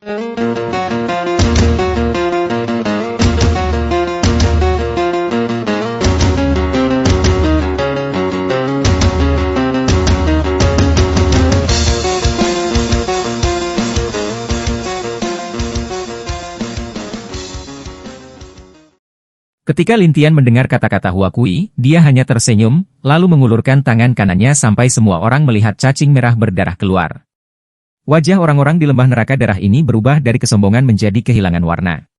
Ketika Lin Tian mendengar kata-kata Hua Kui, dia hanya tersenyum, lalu mengulurkan tangan kanannya sampai semua orang melihat cacing merah berdarah keluar. Wajah orang-orang di lembah neraka darah ini berubah dari kesombongan menjadi kehilangan warna.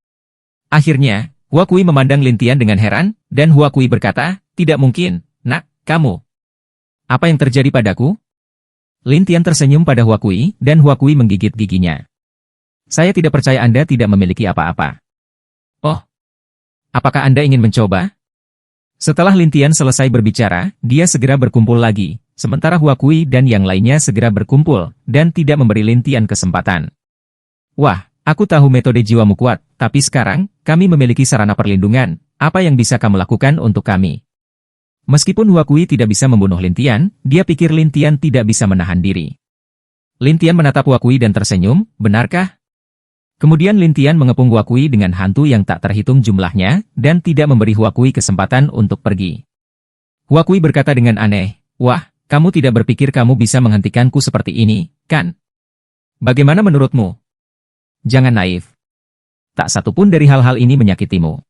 Akhirnya, Hua Kui memandang Lin Tian dengan heran, dan Hua Kui berkata, "Tidak mungkin, nak, kamu. Apa yang terjadi padaku?" Lin Tian tersenyum pada Hua Kui, dan Hua Kui menggigit giginya. "Saya tidak percaya Anda tidak memiliki apa-apa." "Oh. Apakah Anda ingin mencoba?" Setelah Lin Tian selesai berbicara, dia segera berkumpul lagi, sementara Hua Kui dan yang lainnya segera berkumpul, dan tidak memberi Lin Tian kesempatan. "Wah, aku tahu metode jiwamu kuat, tapi sekarang, kami memiliki sarana perlindungan, apa yang bisa kamu lakukan untuk kami?" Meskipun Hua Kui tidak bisa membunuh Lin Tian, dia pikir Lin Tian tidak bisa menahan diri. Lin Tian menatap Hua Kui dan tersenyum, "Benarkah?" Kemudian Lin Tian mengepung Hua Kui dengan hantu yang tak terhitung jumlahnya, dan tidak memberi Hua Kui kesempatan untuk pergi. Hua Kui berkata dengan aneh, "Wah, kamu tidak berpikir kamu bisa menghentikanku seperti ini, kan? Bagaimana menurutmu? Jangan naif. Tak satu pun dari hal-hal ini menyakitimu."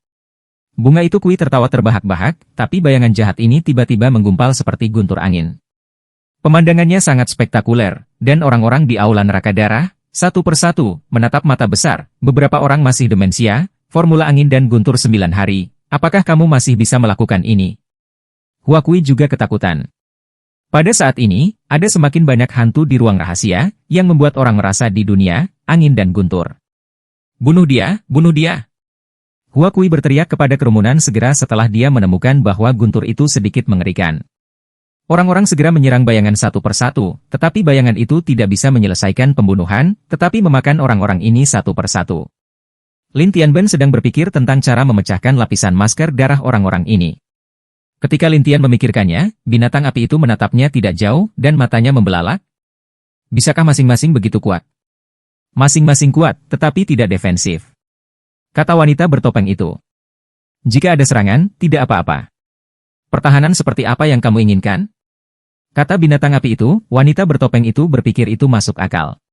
Bunga itu Kui tertawa terbahak-bahak, tapi bayangan jahat ini tiba-tiba menggumpal seperti guntur angin. Pemandangannya sangat spektakuler, dan orang-orang di aula neraka darah, satu persatu, menatap mata besar, beberapa orang masih demensia, formula angin dan guntur 9 hari, apakah kamu masih bisa melakukan ini? Hua Kui juga ketakutan. Pada saat ini, ada semakin banyak hantu di ruang rahasia, yang membuat orang merasa di dunia, angin dan guntur. "Bunuh dia, bunuh dia!" Hua Kui berteriak kepada kerumunan segera setelah dia menemukan bahwa guntur itu sedikit mengerikan. Orang-orang segera menyerang bayangan satu persatu, tetapi bayangan itu tidak bisa menyelesaikan pembunuhan, tetapi memakan orang-orang ini satu persatu. Lin Tianben sedang berpikir tentang cara memecahkan lapisan masker darah orang-orang ini. Ketika Lin Tian memikirkannya, binatang api itu menatapnya tidak jauh, dan matanya membelalak. "Bisakah masing-masing begitu kuat?" "Masing-masing kuat, tetapi tidak defensif," kata wanita bertopeng itu. "Jika ada serangan, tidak apa-apa. Pertahanan seperti apa yang kamu inginkan?" Kata binatang api itu, wanita bertopeng itu berpikir itu masuk akal.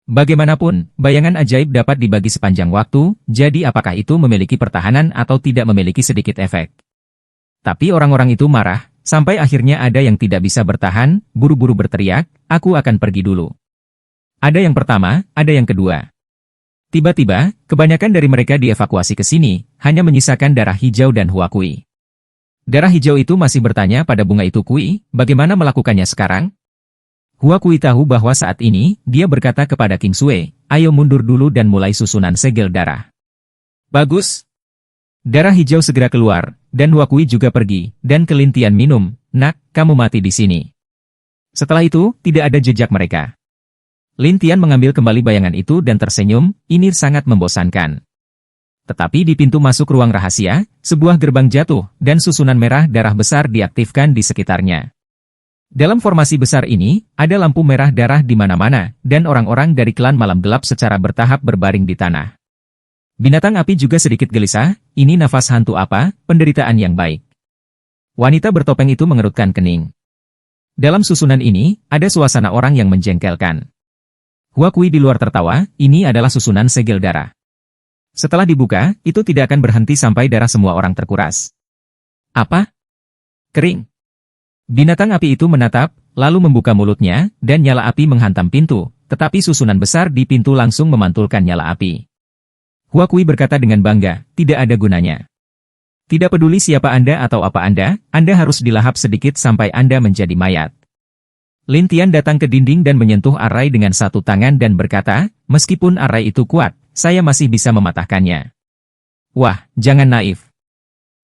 Bagaimanapun, bayangan ajaib dapat dibagi sepanjang waktu, jadi apakah itu memiliki pertahanan atau tidak memiliki sedikit efek. Tapi orang-orang itu marah, sampai akhirnya ada yang tidak bisa bertahan, buru-buru berteriak, "Aku akan pergi dulu." Ada yang pertama, ada yang kedua. Tiba-tiba, kebanyakan dari mereka dievakuasi ke sini, hanya menyisakan darah hijau dan Hua Kui. Darah hijau itu masih bertanya pada bunga itu, "Kui, bagaimana melakukannya sekarang?" Hua Kui tahu bahwa saat ini, dia berkata kepada King Sui, "Ayo mundur dulu dan mulai susunan segel darah." "Bagus." Darah hijau segera keluar, dan Hua Kui juga pergi, dan ke Lin Tian minum, "Nak, kamu mati di sini." Setelah itu, tidak ada jejak mereka. Lin Tian mengambil kembali bayangan itu dan tersenyum, ini sangat membosankan. Tetapi di pintu masuk ruang rahasia, sebuah gerbang jatuh, dan susunan merah darah besar diaktifkan di sekitarnya. Dalam formasi besar ini, ada lampu merah darah di mana-mana, dan orang-orang dari klan malam gelap secara bertahap berbaring di tanah. Binatang api juga sedikit gelisah, ini nafas hantu apa, penderitaan yang baik. Wanita bertopeng itu mengerutkan kening. Dalam susunan ini, ada suasana orang yang menjengkelkan. Hua Kui di luar tertawa, ini adalah susunan segel darah. Setelah dibuka, itu tidak akan berhenti sampai darah semua orang terkuras. "Apa? Kering." Binatang api itu menatap, lalu membuka mulutnya, dan nyala api menghantam pintu, tetapi susunan besar di pintu langsung memantulkan nyala api. Hua Kui berkata dengan bangga, "Tidak ada gunanya. Tidak peduli siapa Anda atau apa Anda harus dilahap sedikit sampai Anda menjadi mayat." Lin Tian datang ke dinding dan menyentuh arai dengan satu tangan dan berkata, "Meskipun arai itu kuat, saya masih bisa mematahkannya." "Wah, jangan naif.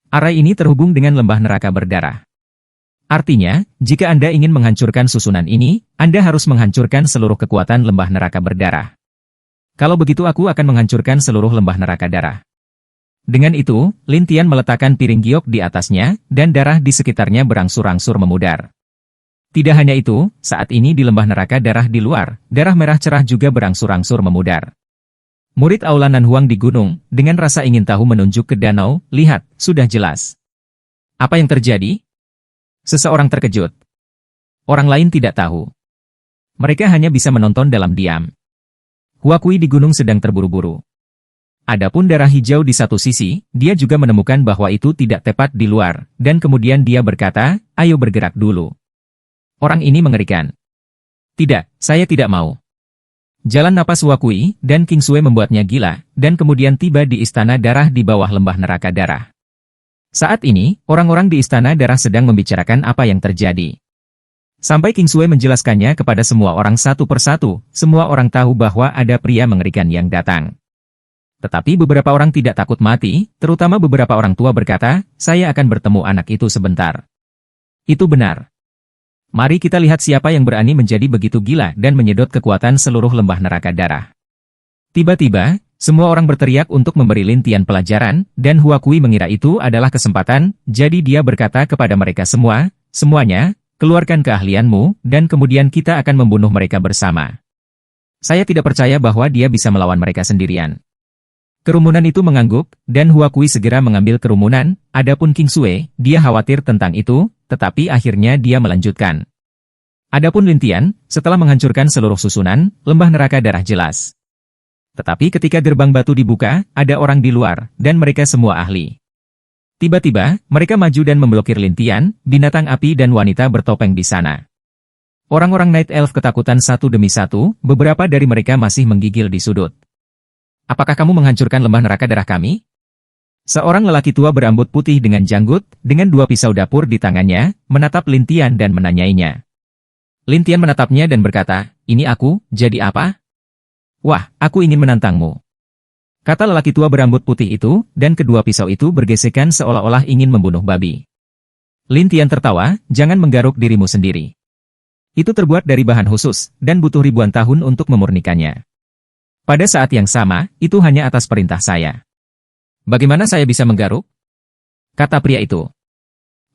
Arai ini terhubung dengan lembah neraka berdarah. Artinya, jika Anda ingin menghancurkan susunan ini, Anda harus menghancurkan seluruh kekuatan lembah neraka berdarah. Kalau begitu aku akan menghancurkan seluruh lembah neraka darah." Dengan itu, Lin Tian meletakkan piring giok di atasnya, dan darah di sekitarnya berangsur-angsur memudar. Tidak hanya itu, saat ini di lembah neraka darah di luar, darah merah cerah juga berangsur-angsur memudar. Murid Aula Nanhuang di gunung, dengan rasa ingin tahu menunjuk ke danau, lihat, sudah jelas. Apa yang terjadi? Seseorang terkejut. Orang lain tidak tahu. Mereka hanya bisa menonton dalam diam. Huakui di gunung sedang terburu-buru. Adapun darah hijau di satu sisi, dia juga menemukan bahwa itu tidak tepat di luar, dan kemudian dia berkata, ayo bergerak dulu. Orang ini mengerikan. Tidak, saya tidak mau. Jalan napas Huakui dan King Sui membuatnya gila, dan kemudian tiba di istana darah di bawah lembah neraka darah. Saat ini, orang-orang di istana darah sedang membicarakan apa yang terjadi. Sampai King Sui menjelaskannya kepada semua orang satu persatu, semua orang tahu bahwa ada pria mengerikan yang datang. Tetapi beberapa orang tidak takut mati, terutama beberapa orang tua berkata, saya akan bertemu anak itu sebentar. Itu benar. Mari kita lihat siapa yang berani menjadi begitu gila dan menyedot kekuatan seluruh lembah neraka darah. Tiba-tiba, semua orang berteriak untuk memberi Lin Tian pelajaran, dan Huakui mengira itu adalah kesempatan, jadi dia berkata kepada mereka semua, semuanya, keluarkan keahlianmu, dan kemudian kita akan membunuh mereka bersama. Saya tidak percaya bahwa dia bisa melawan mereka sendirian. Kerumunan itu mengangguk, dan Huakui segera mengambil kerumunan, adapun King Sui, dia khawatir tentang itu, tetapi akhirnya dia melanjutkan. Adapun Lin Tian, setelah menghancurkan seluruh susunan, lembah neraka darah jelas. Tetapi ketika gerbang batu dibuka, ada orang di luar, dan mereka semua ahli. Tiba-tiba, mereka maju dan memblokir Lin Tian, binatang api dan wanita bertopeng di sana. Orang-orang Night Elf ketakutan satu demi satu, beberapa dari mereka masih menggigil di sudut. Apakah kamu menghancurkan lembah neraka darah kami? Seorang lelaki tua berambut putih dengan janggut, dengan dua pisau dapur di tangannya, menatap Lin Tian dan menanyainya. Lin Tian menatapnya dan berkata, ini aku, jadi apa? Wah, aku ingin menantangmu. Kata lelaki tua berambut putih itu, dan kedua pisau itu bergesekan seolah-olah ingin membunuh babi. Lin Tian tertawa, jangan menggaruk dirimu sendiri. Itu terbuat dari bahan khusus, dan butuh ribuan tahun untuk memurnikannya. Pada saat yang sama, itu hanya atas perintah saya. Bagaimana saya bisa menggaruk? Kata pria itu.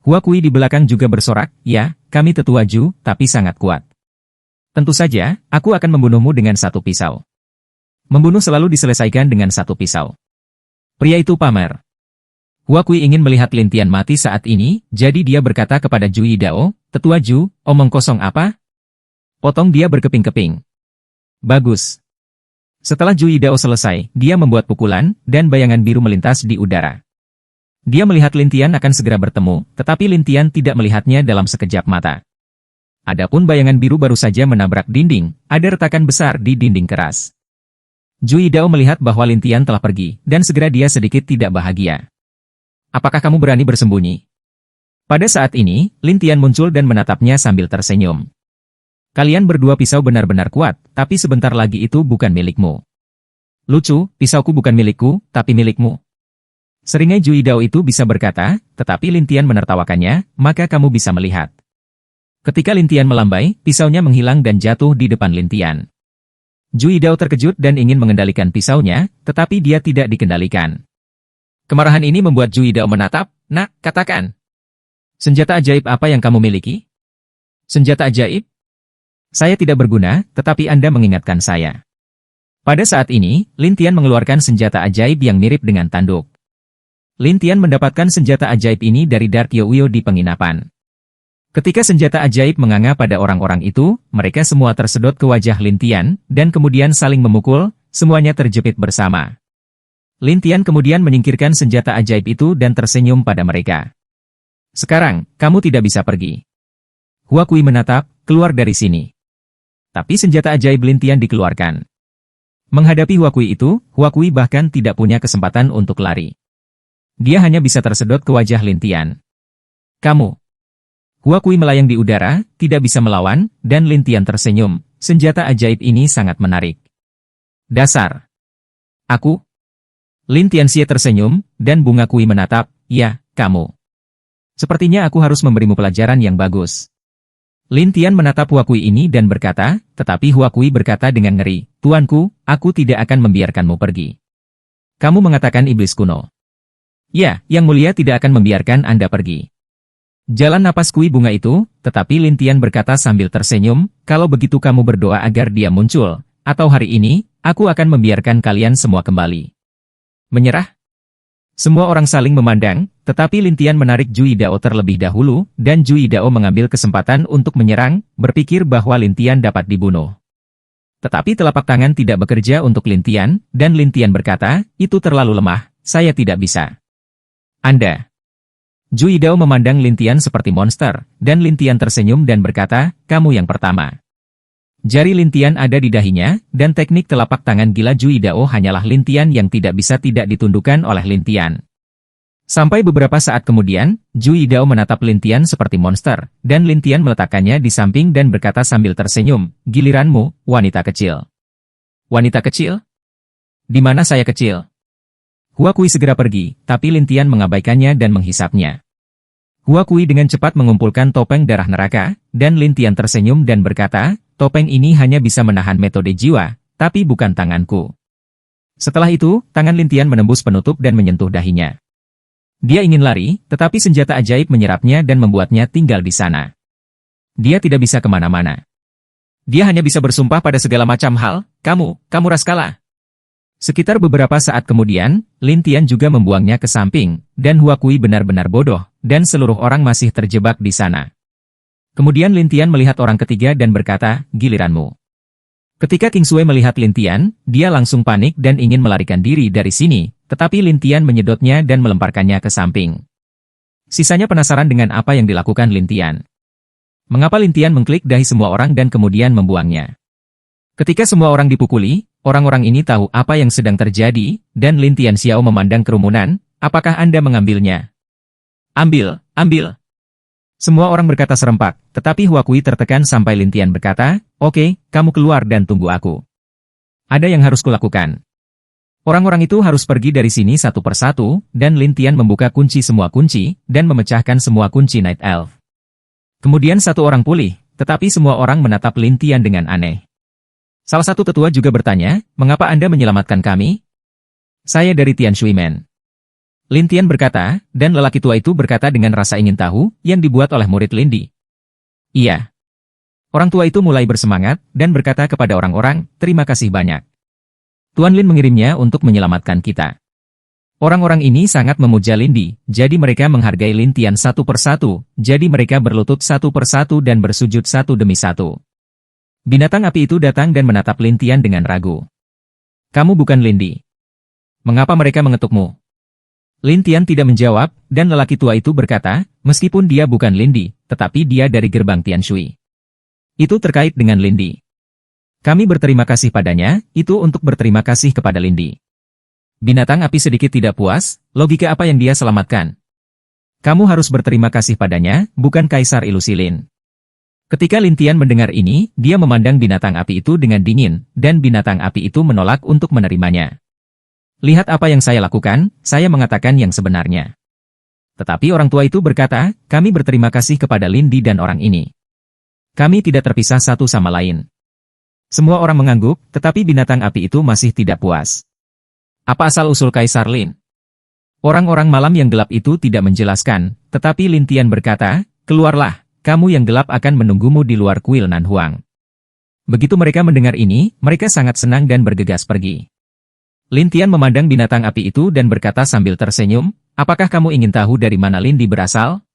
Huakui di belakang juga bersorak, ya, kami tetua Ju, tapi sangat kuat. Tentu saja, aku akan membunuhmu dengan satu pisau. Membunuh selalu diselesaikan dengan satu pisau. Pria itu pamer. Huakui ingin melihat Lin Tian mati saat ini, jadi dia berkata kepada Ju Yidao, tetua Ju, omong kosong apa? Potong dia berkeping-keping. Bagus. Setelah Ju Yidao selesai, dia membuat pukulan, dan bayangan biru melintas di udara. Dia melihat Lin Tian akan segera bertemu, tetapi Lin Tian tidak melihatnya dalam sekejap mata. Adapun bayangan biru baru saja menabrak dinding, ada retakan besar di dinding keras. Ju Yidao melihat bahwa Lin Tian telah pergi, dan segera dia sedikit tidak bahagia. Apakah kamu berani bersembunyi? Pada saat ini, Lin Tian muncul dan menatapnya sambil tersenyum. Kalian berdua pisau benar-benar kuat, tapi sebentar lagi itu bukan milikmu. Lucu, pisauku bukan milikku, tapi milikmu. Seringai Ju Yidao itu bisa berkata, tetapi Lin Tian menertawakannya, maka kamu bisa melihat. Ketika Lin Tian melambai, pisaunya menghilang dan jatuh di depan Lin Tian. Ju Yidao terkejut dan ingin mengendalikan pisaunya, tetapi dia tidak dikendalikan. Kemarahan ini membuat Ju Yidao menatap, nak, katakan. Senjata ajaib apa yang kamu miliki? Senjata ajaib? Saya tidak berguna, tetapi Anda mengingatkan saya. Pada saat ini, Lin Tian mengeluarkan senjata ajaib yang mirip dengan tanduk. Lin Tian mendapatkan senjata ajaib ini dari Dark Youyo di penginapan. Ketika senjata ajaib menganga pada orang-orang itu, mereka semua tersedot ke wajah Lin Tian, dan kemudian saling memukul, semuanya terjepit bersama. Lin Tian kemudian menyingkirkan senjata ajaib itu dan tersenyum pada mereka. Sekarang, kamu tidak bisa pergi. Huakui menatap, keluar dari sini. Tapi senjata ajaib Lin Tian dikeluarkan. Menghadapi Huakui itu, Huakui bahkan tidak punya kesempatan untuk lari. Dia hanya bisa tersedot ke wajah Lin Tian. Kamu. Huakui melayang di udara, tidak bisa melawan, dan Lin Tian tersenyum. Senjata ajaib ini sangat menarik. Dasar. Aku. Lin Tianxie tersenyum, dan Bunga Kui menatap, ya, kamu. Sepertinya aku harus memberimu pelajaran yang bagus. Lin Tian menatap Huakui ini dan berkata, tetapi Huakui berkata dengan ngeri, Tuanku, aku tidak akan membiarkanmu pergi. Kamu mengatakan iblis kuno. Ya, Yang Mulia tidak akan membiarkan Anda pergi. Jalan napas Kui bunga itu, tetapi Lin Tian berkata sambil tersenyum, kalau begitu kamu berdoa agar dia muncul, atau hari ini, aku akan membiarkan kalian semua kembali. Menyerah? Semua orang saling memandang, tetapi Lin Tian menarik Jui Dao terlebih dahulu, dan Jui Dao mengambil kesempatan untuk menyerang, berpikir bahwa Lin Tian dapat dibunuh. Tetapi telapak tangan tidak bekerja untuk Lin Tian, dan Lin Tian berkata, itu terlalu lemah, saya tidak bisa. Anda. Jui Dao memandang Lin Tian seperti monster, dan Lin Tian tersenyum dan berkata, kamu yang pertama. Jari Lin Tian ada di dahinya, dan teknik telapak tangan gila Jui Dao hanyalah Lin Tian yang tidak bisa tidak ditundukkan oleh Lin Tian. Sampai beberapa saat kemudian, Jui Dao menatap Lin Tian seperti monster, dan Lin Tian meletakkannya di samping dan berkata sambil tersenyum, giliranmu, wanita kecil. Wanita kecil? Di mana saya kecil? Hua Kui segera pergi, tapi Lin Tian mengabaikannya dan menghisapnya. Hua Kui dengan cepat mengumpulkan topeng darah neraka, dan Lin Tian tersenyum dan berkata, topeng ini hanya bisa menahan metode jiwa, tapi bukan tanganku. Setelah itu, tangan Lin Tian menembus penutup dan menyentuh dahinya. Dia ingin lari, tetapi senjata ajaib menyerapnya dan membuatnya tinggal di sana. Dia tidak bisa kemana-mana. Dia hanya bisa bersumpah pada segala macam hal, kamu ras kalah. Sekitar beberapa saat kemudian, Lin Tian juga membuangnya ke samping, dan Hua Kui benar-benar bodoh, dan seluruh orang masih terjebak di sana. Kemudian Lin Tian melihat orang ketiga dan berkata, giliranmu. Ketika King Sui melihat Lin Tian, dia langsung panik dan ingin melarikan diri dari sini, tetapi Lin Tian menyedotnya dan melemparkannya ke samping. Sisanya penasaran dengan apa yang dilakukan Lin Tian. Mengapa Lin Tian mengklik dahi semua orang dan kemudian membuangnya? Ketika semua orang dipukuli, orang-orang ini tahu apa yang sedang terjadi, dan Lin Tian Xiao memandang kerumunan, apakah Anda mengambilnya? Ambil, ambil. Semua orang berkata serempak, tetapi Hua Kui tertekan sampai Lin Tian berkata, oke, kamu keluar dan tunggu aku. Ada yang harus kulakukan. Orang-orang itu harus pergi dari sini satu persatu, dan Lin Tian membuka kunci semua kunci, dan memecahkan semua kunci Night Elf. Kemudian satu orang pulih, tetapi semua orang menatap Lin Tian dengan aneh. Salah satu tetua juga bertanya, mengapa Anda menyelamatkan kami? Saya dari Tian Shui Men. Lin Tian berkata, dan lelaki tua itu berkata dengan rasa ingin tahu, yang dibuat oleh murid Lin Di. Iya. Orang tua itu mulai bersemangat, dan berkata kepada orang-orang, terima kasih banyak. Tuan Lin mengirimnya untuk menyelamatkan kita. Orang-orang ini sangat memuja Lin Di, jadi mereka menghargai Lin Tian satu persatu, jadi mereka berlutut satu persatu dan bersujud satu demi satu. Binatang api itu datang dan menatap Lin Tian dengan ragu. Kamu bukan Lin Di. Mengapa mereka mengetukmu? Lin Tian tidak menjawab, dan lelaki tua itu berkata, meskipun dia bukan Lin Di, tetapi dia dari gerbang Tian Shui. Itu terkait dengan Lin Di. Kami berterima kasih padanya, itu untuk berterima kasih kepada Lin Di. Binatang api sedikit tidak puas, logika apa yang dia selamatkan? Kamu harus berterima kasih padanya, bukan Kaisar Ilusi Lin. Ketika Lin Tian mendengar ini, dia memandang binatang api itu dengan dingin, dan binatang api itu menolak untuk menerimanya. Lihat apa yang saya lakukan, saya mengatakan yang sebenarnya. Tetapi orang tua itu berkata, kami berterima kasih kepada Lin Di dan orang ini. Kami tidak terpisah satu sama lain. Semua orang mengangguk, tetapi binatang api itu masih tidak puas. Apa asal-usul Kaisar Lin? Orang-orang malam yang gelap itu tidak menjelaskan, tetapi Lin Tian berkata, keluarlah, kamu yang gelap akan menunggumu di luar kuil Nan Huang. Begitu mereka mendengar ini, mereka sangat senang dan bergegas pergi. Lin Tian memandang binatang api itu dan berkata sambil tersenyum, apakah kamu ingin tahu dari mana Lin Di berasal?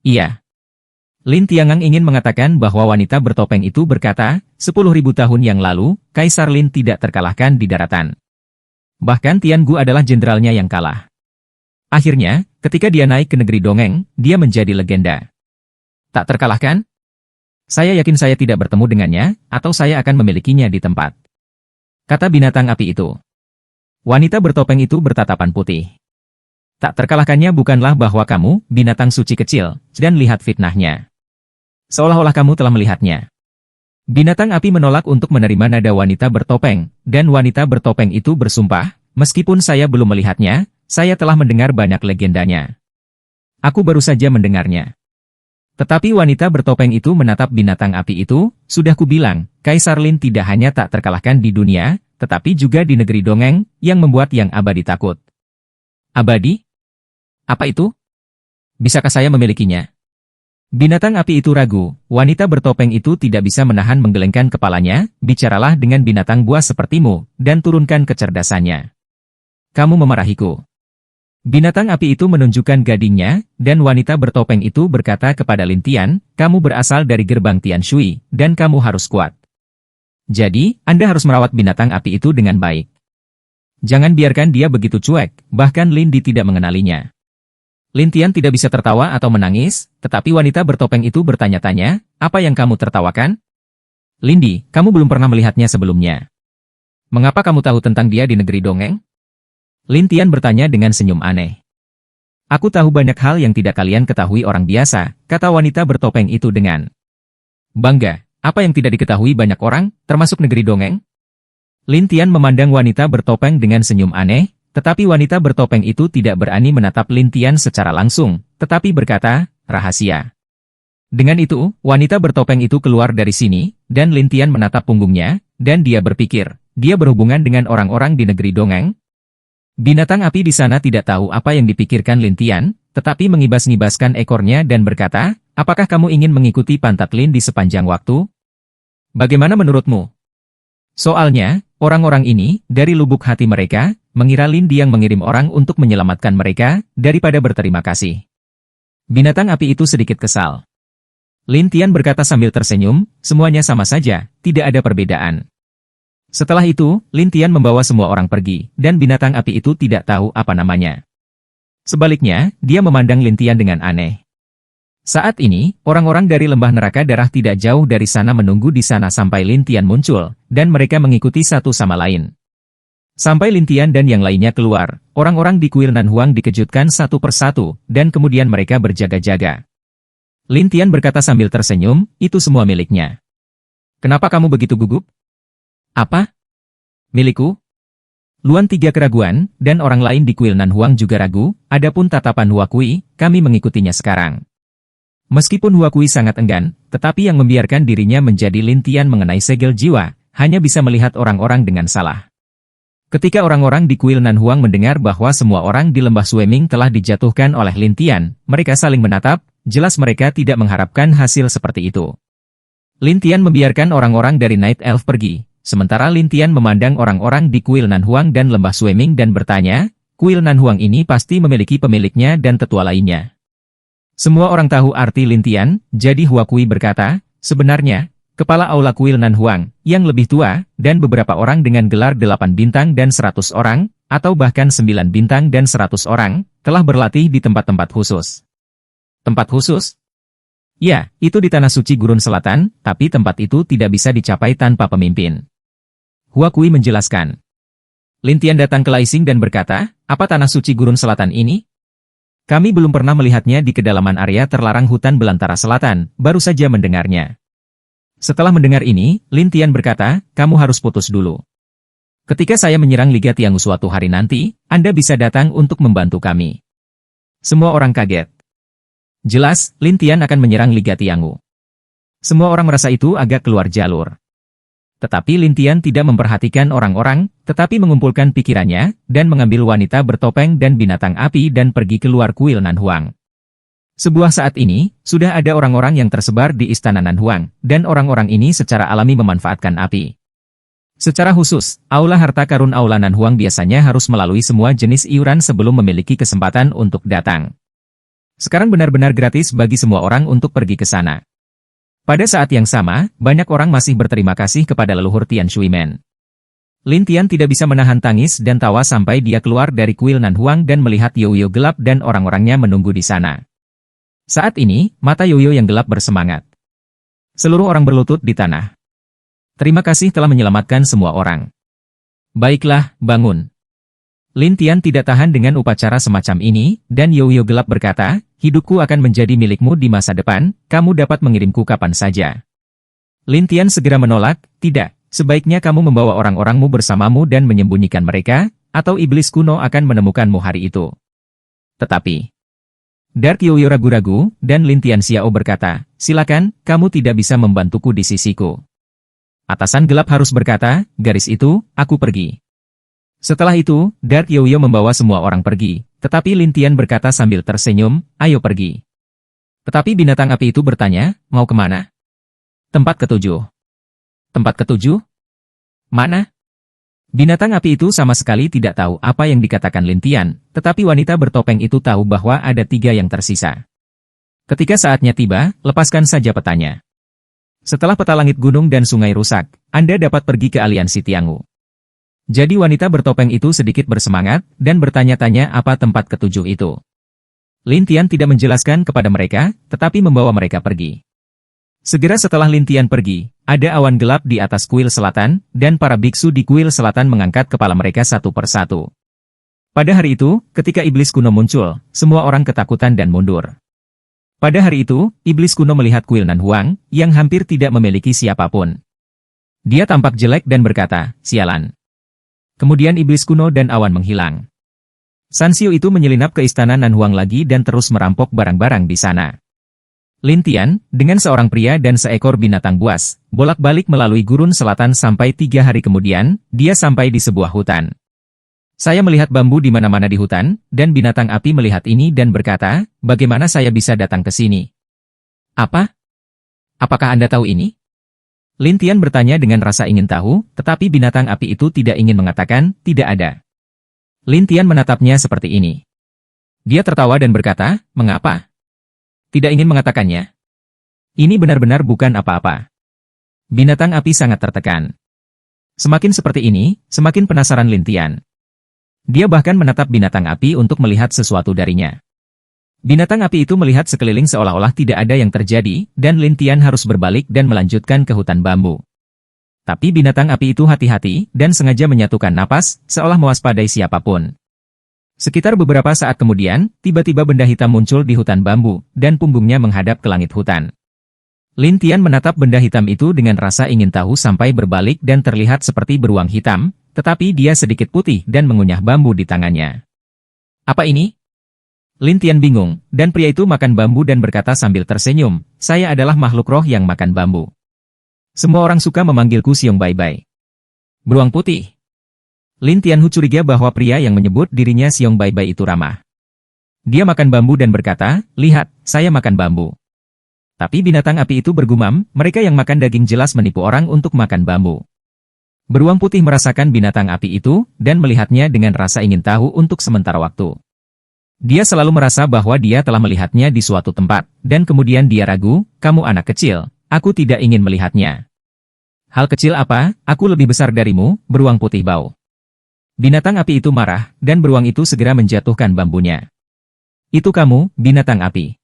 Iya. Lin Tiangang ingin mengatakan bahwa wanita bertopeng itu berkata, 10.000 tahun yang lalu, Kaisar Lin tidak terkalahkan di daratan. Bahkan Tian Gu adalah jenderalnya yang kalah. Akhirnya, ketika dia naik ke negeri dongeng, dia menjadi legenda. Tak terkalahkan? Saya yakin saya tidak bertemu dengannya, atau saya akan memilikinya di tempat. Kata binatang api itu. Wanita bertopeng itu bertatapan putih. Tak terkalahkannya bukanlah bahwa kamu, binatang suci kecil, dan lihat fitnahnya. Seolah-olah kamu telah melihatnya. Binatang api menolak untuk menerima nada wanita bertopeng, dan wanita bertopeng itu bersumpah, meskipun saya belum melihatnya, saya telah mendengar banyak legendanya. Aku baru saja mendengarnya. Tetapi wanita bertopeng itu menatap binatang api itu, sudah kubilang, Kaisar Lin tidak hanya tak terkalahkan di dunia, tetapi juga di negeri dongeng, yang membuat yang abadi takut. Abadi? Apa itu? Bisakah saya memilikinya? Binatang api itu ragu, wanita bertopeng itu tidak bisa menahan menggelengkan kepalanya, bicaralah dengan binatang buas sepertimu, dan turunkan kecerdasannya. Kamu memarahiku. Binatang api itu menunjukkan gadingnya, dan wanita bertopeng itu berkata kepada Lin Tian, kamu berasal dari gerbang Tian Shui, dan kamu harus kuat. Jadi, Anda harus merawat binatang api itu dengan baik. Jangan biarkan dia begitu cuek, bahkan Lin Di tidak mengenalinya. Lin Tian tidak bisa tertawa atau menangis, tetapi wanita bertopeng itu bertanya-tanya, apa yang kamu tertawakan? Lin Di, kamu belum pernah melihatnya sebelumnya. Mengapa kamu tahu tentang dia di negeri dongeng? Lin Tian bertanya dengan senyum aneh. Aku tahu banyak hal yang tidak kalian ketahui orang biasa, kata wanita bertopeng itu dengan bangga. Apa yang tidak diketahui banyak orang, termasuk negeri dongeng? Lin Tian memandang wanita bertopeng dengan senyum aneh, tetapi wanita bertopeng itu tidak berani menatap Lin Tian secara langsung, tetapi berkata, rahasia. Dengan itu, wanita bertopeng itu keluar dari sini, dan Lin Tian menatap punggungnya, dan dia berpikir, dia berhubungan dengan orang-orang di negeri dongeng? Binatang api di sana tidak tahu apa yang dipikirkan Lin Tian, tetapi mengibas-ngibaskan ekornya dan berkata, apakah kamu ingin mengikuti pantat Lin di sepanjang waktu? Bagaimana menurutmu? Soalnya, orang-orang ini, dari lubuk hati mereka, mengira Lin Di yang mengirim orang untuk menyelamatkan mereka, daripada berterima kasih. Binatang api itu sedikit kesal. Lin Tian berkata sambil tersenyum, semuanya sama saja, tidak ada perbedaan. Setelah itu, Lin Tian membawa semua orang pergi, dan binatang api itu tidak tahu apa namanya. Sebaliknya, dia memandang Lin Tian dengan aneh. Saat ini, orang-orang dari lembah neraka darah tidak jauh dari sana menunggu di sana sampai Lin Tian muncul, dan mereka mengikuti satu sama lain. Sampai Lin Tian dan yang lainnya keluar, orang-orang di kuil Nan Huang dikejutkan satu persatu, dan kemudian mereka berjaga-jaga. Lin Tian berkata sambil tersenyum, itu semua miliknya. Kenapa kamu begitu gugup? Apa? Milikku? Luan tiga keraguan, dan orang lain di kuil Nan Huang juga ragu, adapun tatapan Hua Kui, kami mengikutinya sekarang. Meskipun Hua Kui sangat enggan, tetapi yang membiarkan dirinya menjadi Lin Tian mengenai segel jiwa, hanya bisa melihat orang-orang dengan salah. Ketika orang-orang di kuil Nan Huang mendengar bahwa semua orang di lembah Sueming telah dijatuhkan oleh Lin Tian, mereka saling menatap, jelas mereka tidak mengharapkan hasil seperti itu. Lin Tian membiarkan orang-orang dari Night Elf pergi, sementara Lin Tian memandang orang-orang di kuil Nan Huang dan lembah Sueming dan bertanya, kuil Nan Huang ini pasti memiliki pemiliknya dan tetua lainnya. Semua orang tahu arti Lin Tian, jadi Hua Kui berkata, sebenarnya, kepala aula kuil Nan Huang, yang lebih tua, dan beberapa orang dengan gelar 8 bintang dan 100 orang, atau bahkan 9 bintang dan 100 orang, telah berlatih di tempat-tempat khusus. Tempat khusus? Ya, itu di Tanah Suci Gurun Selatan, tapi tempat itu tidak bisa dicapai tanpa pemimpin. Hua Kui menjelaskan. Lin Tian datang ke Laising dan berkata, apa Tanah Suci Gurun Selatan ini? Kami belum pernah melihatnya di kedalaman area terlarang hutan belantara selatan, baru saja mendengarnya. Setelah mendengar ini, Lin Tian berkata, kamu harus putus dulu. Ketika saya menyerang Liga Tiangu suatu hari nanti, Anda bisa datang untuk membantu kami. Semua orang kaget. Jelas, Lin Tian akan menyerang Liga Tiangu. Semua orang merasa itu agak keluar jalur. Tetapi Lin Tian tidak memperhatikan orang-orang, tetapi mengumpulkan pikirannya, dan mengambil wanita bertopeng dan binatang api dan pergi keluar kuil Nan Huang. Sebuah saat ini, sudah ada orang-orang yang tersebar di istana Nan Huang, dan orang-orang ini secara alami memanfaatkan api. Secara khusus, aula harta karun aula Nan Huang biasanya harus melalui semua jenis iuran sebelum memiliki kesempatan untuk datang. Sekarang benar-benar gratis bagi semua orang untuk pergi ke sana. Pada saat yang sama, banyak orang masih berterima kasih kepada leluhur Tian Shui Men. Lin Tian tidak bisa menahan tangis dan tawa sampai dia keluar dari kuil Nan Huang dan melihat Yoyo gelap dan orang-orangnya menunggu di sana. Saat ini, mata Yoyo yang gelap bersemangat. Seluruh orang berlutut di tanah. Terima kasih telah menyelamatkan semua orang. Baiklah, bangun. Lin Tian tidak tahan dengan upacara semacam ini, dan Yoyo gelap berkata, hidupku akan menjadi milikmu di masa depan, kamu dapat mengirimku kapan saja. Lin Tian segera menolak, tidak, sebaiknya kamu membawa orang-orangmu bersamamu dan menyembunyikan mereka, atau iblis kuno akan menemukanmu hari itu. Tetapi, Dark Yoyo ragu-ragu, dan Lin Tian Xiao berkata, silakan, kamu tidak bisa membantuku di sisiku. Atasan gelap harus berkata, garis itu, aku pergi. Setelah itu, Dark Yoyo membawa semua orang pergi, tetapi Lin Tian berkata sambil tersenyum, ayo pergi. Tetapi binatang api itu bertanya, mau kemana? Tempat ketujuh. Tempat ketujuh? Mana? Binatang api itu sama sekali tidak tahu apa yang dikatakan Lintian, tetapi wanita bertopeng itu tahu bahwa ada 3 yang tersisa. Ketika saatnya tiba, lepaskan saja petanya. Setelah peta langit gunung dan sungai rusak, Anda dapat pergi ke aliansi Tiangu. Jadi wanita bertopeng itu sedikit bersemangat, dan bertanya-tanya apa tempat ketujuh itu. Lintian tidak menjelaskan kepada mereka, tetapi membawa mereka pergi. Segera setelah Lintian pergi, ada awan gelap di atas kuil selatan, dan para biksu di kuil selatan mengangkat kepala mereka satu persatu. Pada hari itu, ketika iblis kuno muncul, semua orang ketakutan dan mundur. Pada hari itu, iblis kuno melihat kuil Nan Huang, yang hampir tidak memiliki siapapun. Dia tampak jelek dan berkata, sialan. Kemudian iblis kuno dan awan menghilang. Sanxiu itu menyelinap ke istana Nan Huang lagi dan terus merampok barang-barang di sana. Lintian, dengan seorang pria dan seekor binatang buas, bolak-balik melalui gurun selatan sampai 3 hari kemudian, dia sampai di sebuah hutan. Saya melihat bambu di mana-mana di hutan, dan binatang api melihat ini dan berkata, bagaimana saya bisa datang ke sini? Apa? Apakah Anda tahu ini? Lintian bertanya dengan rasa ingin tahu, tetapi binatang api itu tidak ingin mengatakan, tidak ada. Lintian menatapnya seperti ini. Dia tertawa dan berkata, mengapa? Tidak ingin mengatakannya. Ini benar-benar bukan apa-apa. Binatang api sangat tertekan. Semakin seperti ini, semakin penasaran Lintian. Dia bahkan menatap binatang api untuk melihat sesuatu darinya. Binatang api itu melihat sekeliling seolah-olah tidak ada yang terjadi, dan Lintian harus berbalik dan melanjutkan ke hutan bambu. Tapi binatang api itu hati-hati, dan sengaja menyatukan napas, seolah mewaspadai siapapun. Sekitar beberapa saat kemudian, tiba-tiba benda hitam muncul di hutan bambu, dan punggungnya menghadap ke langit hutan. Lintian menatap benda hitam itu dengan rasa ingin tahu sampai berbalik dan terlihat seperti beruang hitam, tetapi dia sedikit putih dan mengunyah bambu di tangannya. Apa ini? Lintian bingung, dan pria itu makan bambu dan berkata sambil tersenyum, saya adalah makhluk roh yang makan bambu. Semua orang suka memanggilku Siong Baibai. Beruang putih. Lintian Hu curiga bahwa pria yang menyebut dirinya Siong Baibai itu ramah. Dia makan bambu dan berkata, lihat, saya makan bambu. Tapi binatang api itu bergumam, mereka yang makan daging jelas menipu orang untuk makan bambu. Beruang putih merasakan binatang api itu, dan melihatnya dengan rasa ingin tahu untuk sementara waktu. Dia selalu merasa bahwa dia telah melihatnya di suatu tempat, dan kemudian dia ragu, kamu anak kecil, aku tidak ingin melihatnya. Hal kecil apa, aku lebih besar darimu, beruang putih bau. Binatang api itu marah, dan beruang itu segera menjatuhkan bambunya. Itu kamu, binatang api.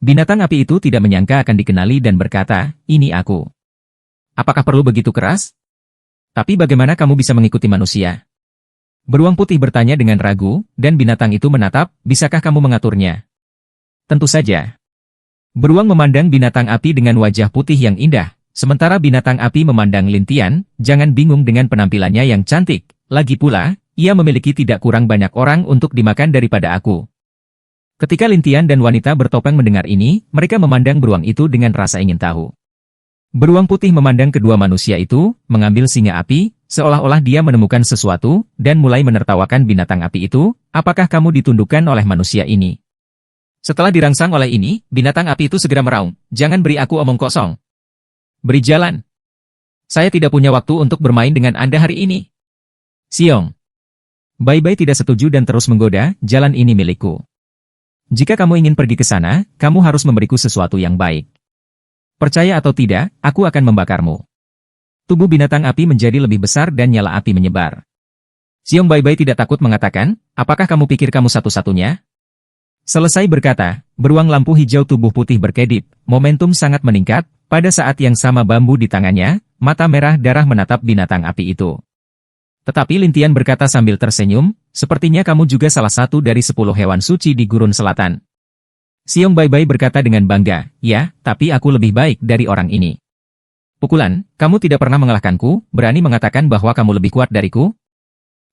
Binatang api itu tidak menyangka akan dikenali dan berkata, ini aku. Apakah perlu begitu keras? Tapi bagaimana kamu bisa mengikuti manusia? Beruang putih bertanya dengan ragu, dan binatang itu menatap, bisakah kamu mengaturnya? Tentu saja. Beruang memandang binatang api dengan wajah putih yang indah, sementara binatang api memandang Lintian, jangan bingung dengan penampilannya yang cantik, lagi pula, ia memiliki tidak kurang banyak orang untuk dimakan daripada aku. Ketika Lintian dan wanita bertopeng mendengar ini, mereka memandang beruang itu dengan rasa ingin tahu. Beruang putih memandang kedua manusia itu, mengambil singa api, seolah-olah dia menemukan sesuatu, dan mulai menertawakan binatang api itu, apakah kamu ditundukkan oleh manusia ini? Setelah dirangsang oleh ini, binatang api itu segera meraung, jangan beri aku omong kosong. Beri jalan. Saya tidak punya waktu untuk bermain dengan Anda hari ini. Siong. Baibai tidak setuju dan terus menggoda, jalan ini milikku. Jika kamu ingin pergi ke sana, kamu harus memberiku sesuatu yang baik. Percaya atau tidak, aku akan membakarmu. Tubuh binatang api menjadi lebih besar dan nyala api menyebar. Siong Baibai tidak takut mengatakan, apakah kamu pikir kamu satu-satunya? Selesai berkata, beruang lampu hijau tubuh putih berkedip, momentum sangat meningkat, pada saat yang sama bambu di tangannya, mata merah darah menatap binatang api itu. Tetapi Lintian berkata sambil tersenyum, sepertinya kamu juga salah satu dari 10 hewan suci di gurun selatan. Siong Baibai berkata dengan bangga, ya, tapi aku lebih baik dari orang ini. Pukulan, kamu tidak pernah mengalahkanku, berani mengatakan bahwa kamu lebih kuat dariku?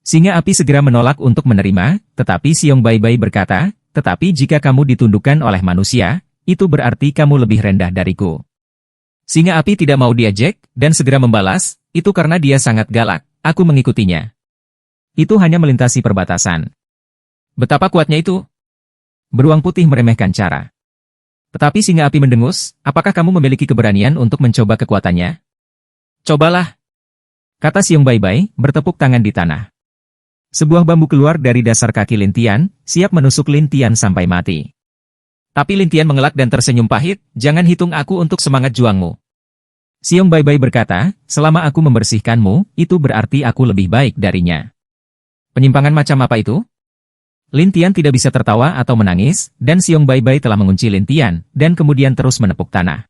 Singa api segera menolak untuk menerima, tetapi Siong Baibai berkata, tetapi jika kamu ditundukkan oleh manusia, itu berarti kamu lebih rendah dariku. Singa api tidak mau diajak, dan segera membalas, itu karena dia sangat galak, aku mengikutinya. Itu hanya melintasi perbatasan. Betapa kuatnya itu? Beruang putih meremehkan cara. Tetapi singa api mendengus, apakah kamu memiliki keberanian untuk mencoba kekuatannya? Cobalah, kata Siung Baibai, bertepuk tangan di tanah. Sebuah bambu keluar dari dasar kaki Lin Tian, siap menusuk Lin Tian sampai mati. Tapi Lin Tian mengelak dan tersenyum pahit, jangan hitung aku untuk semangat juangmu. Siung Baibai berkata, selama aku membersihkanmu, itu berarti aku lebih baik darinya. Penyimpangan macam apa itu? Lin Tian tidak bisa tertawa atau menangis, dan Siung Baibai telah mengunci Lin Tian, dan kemudian terus menepuk tanah.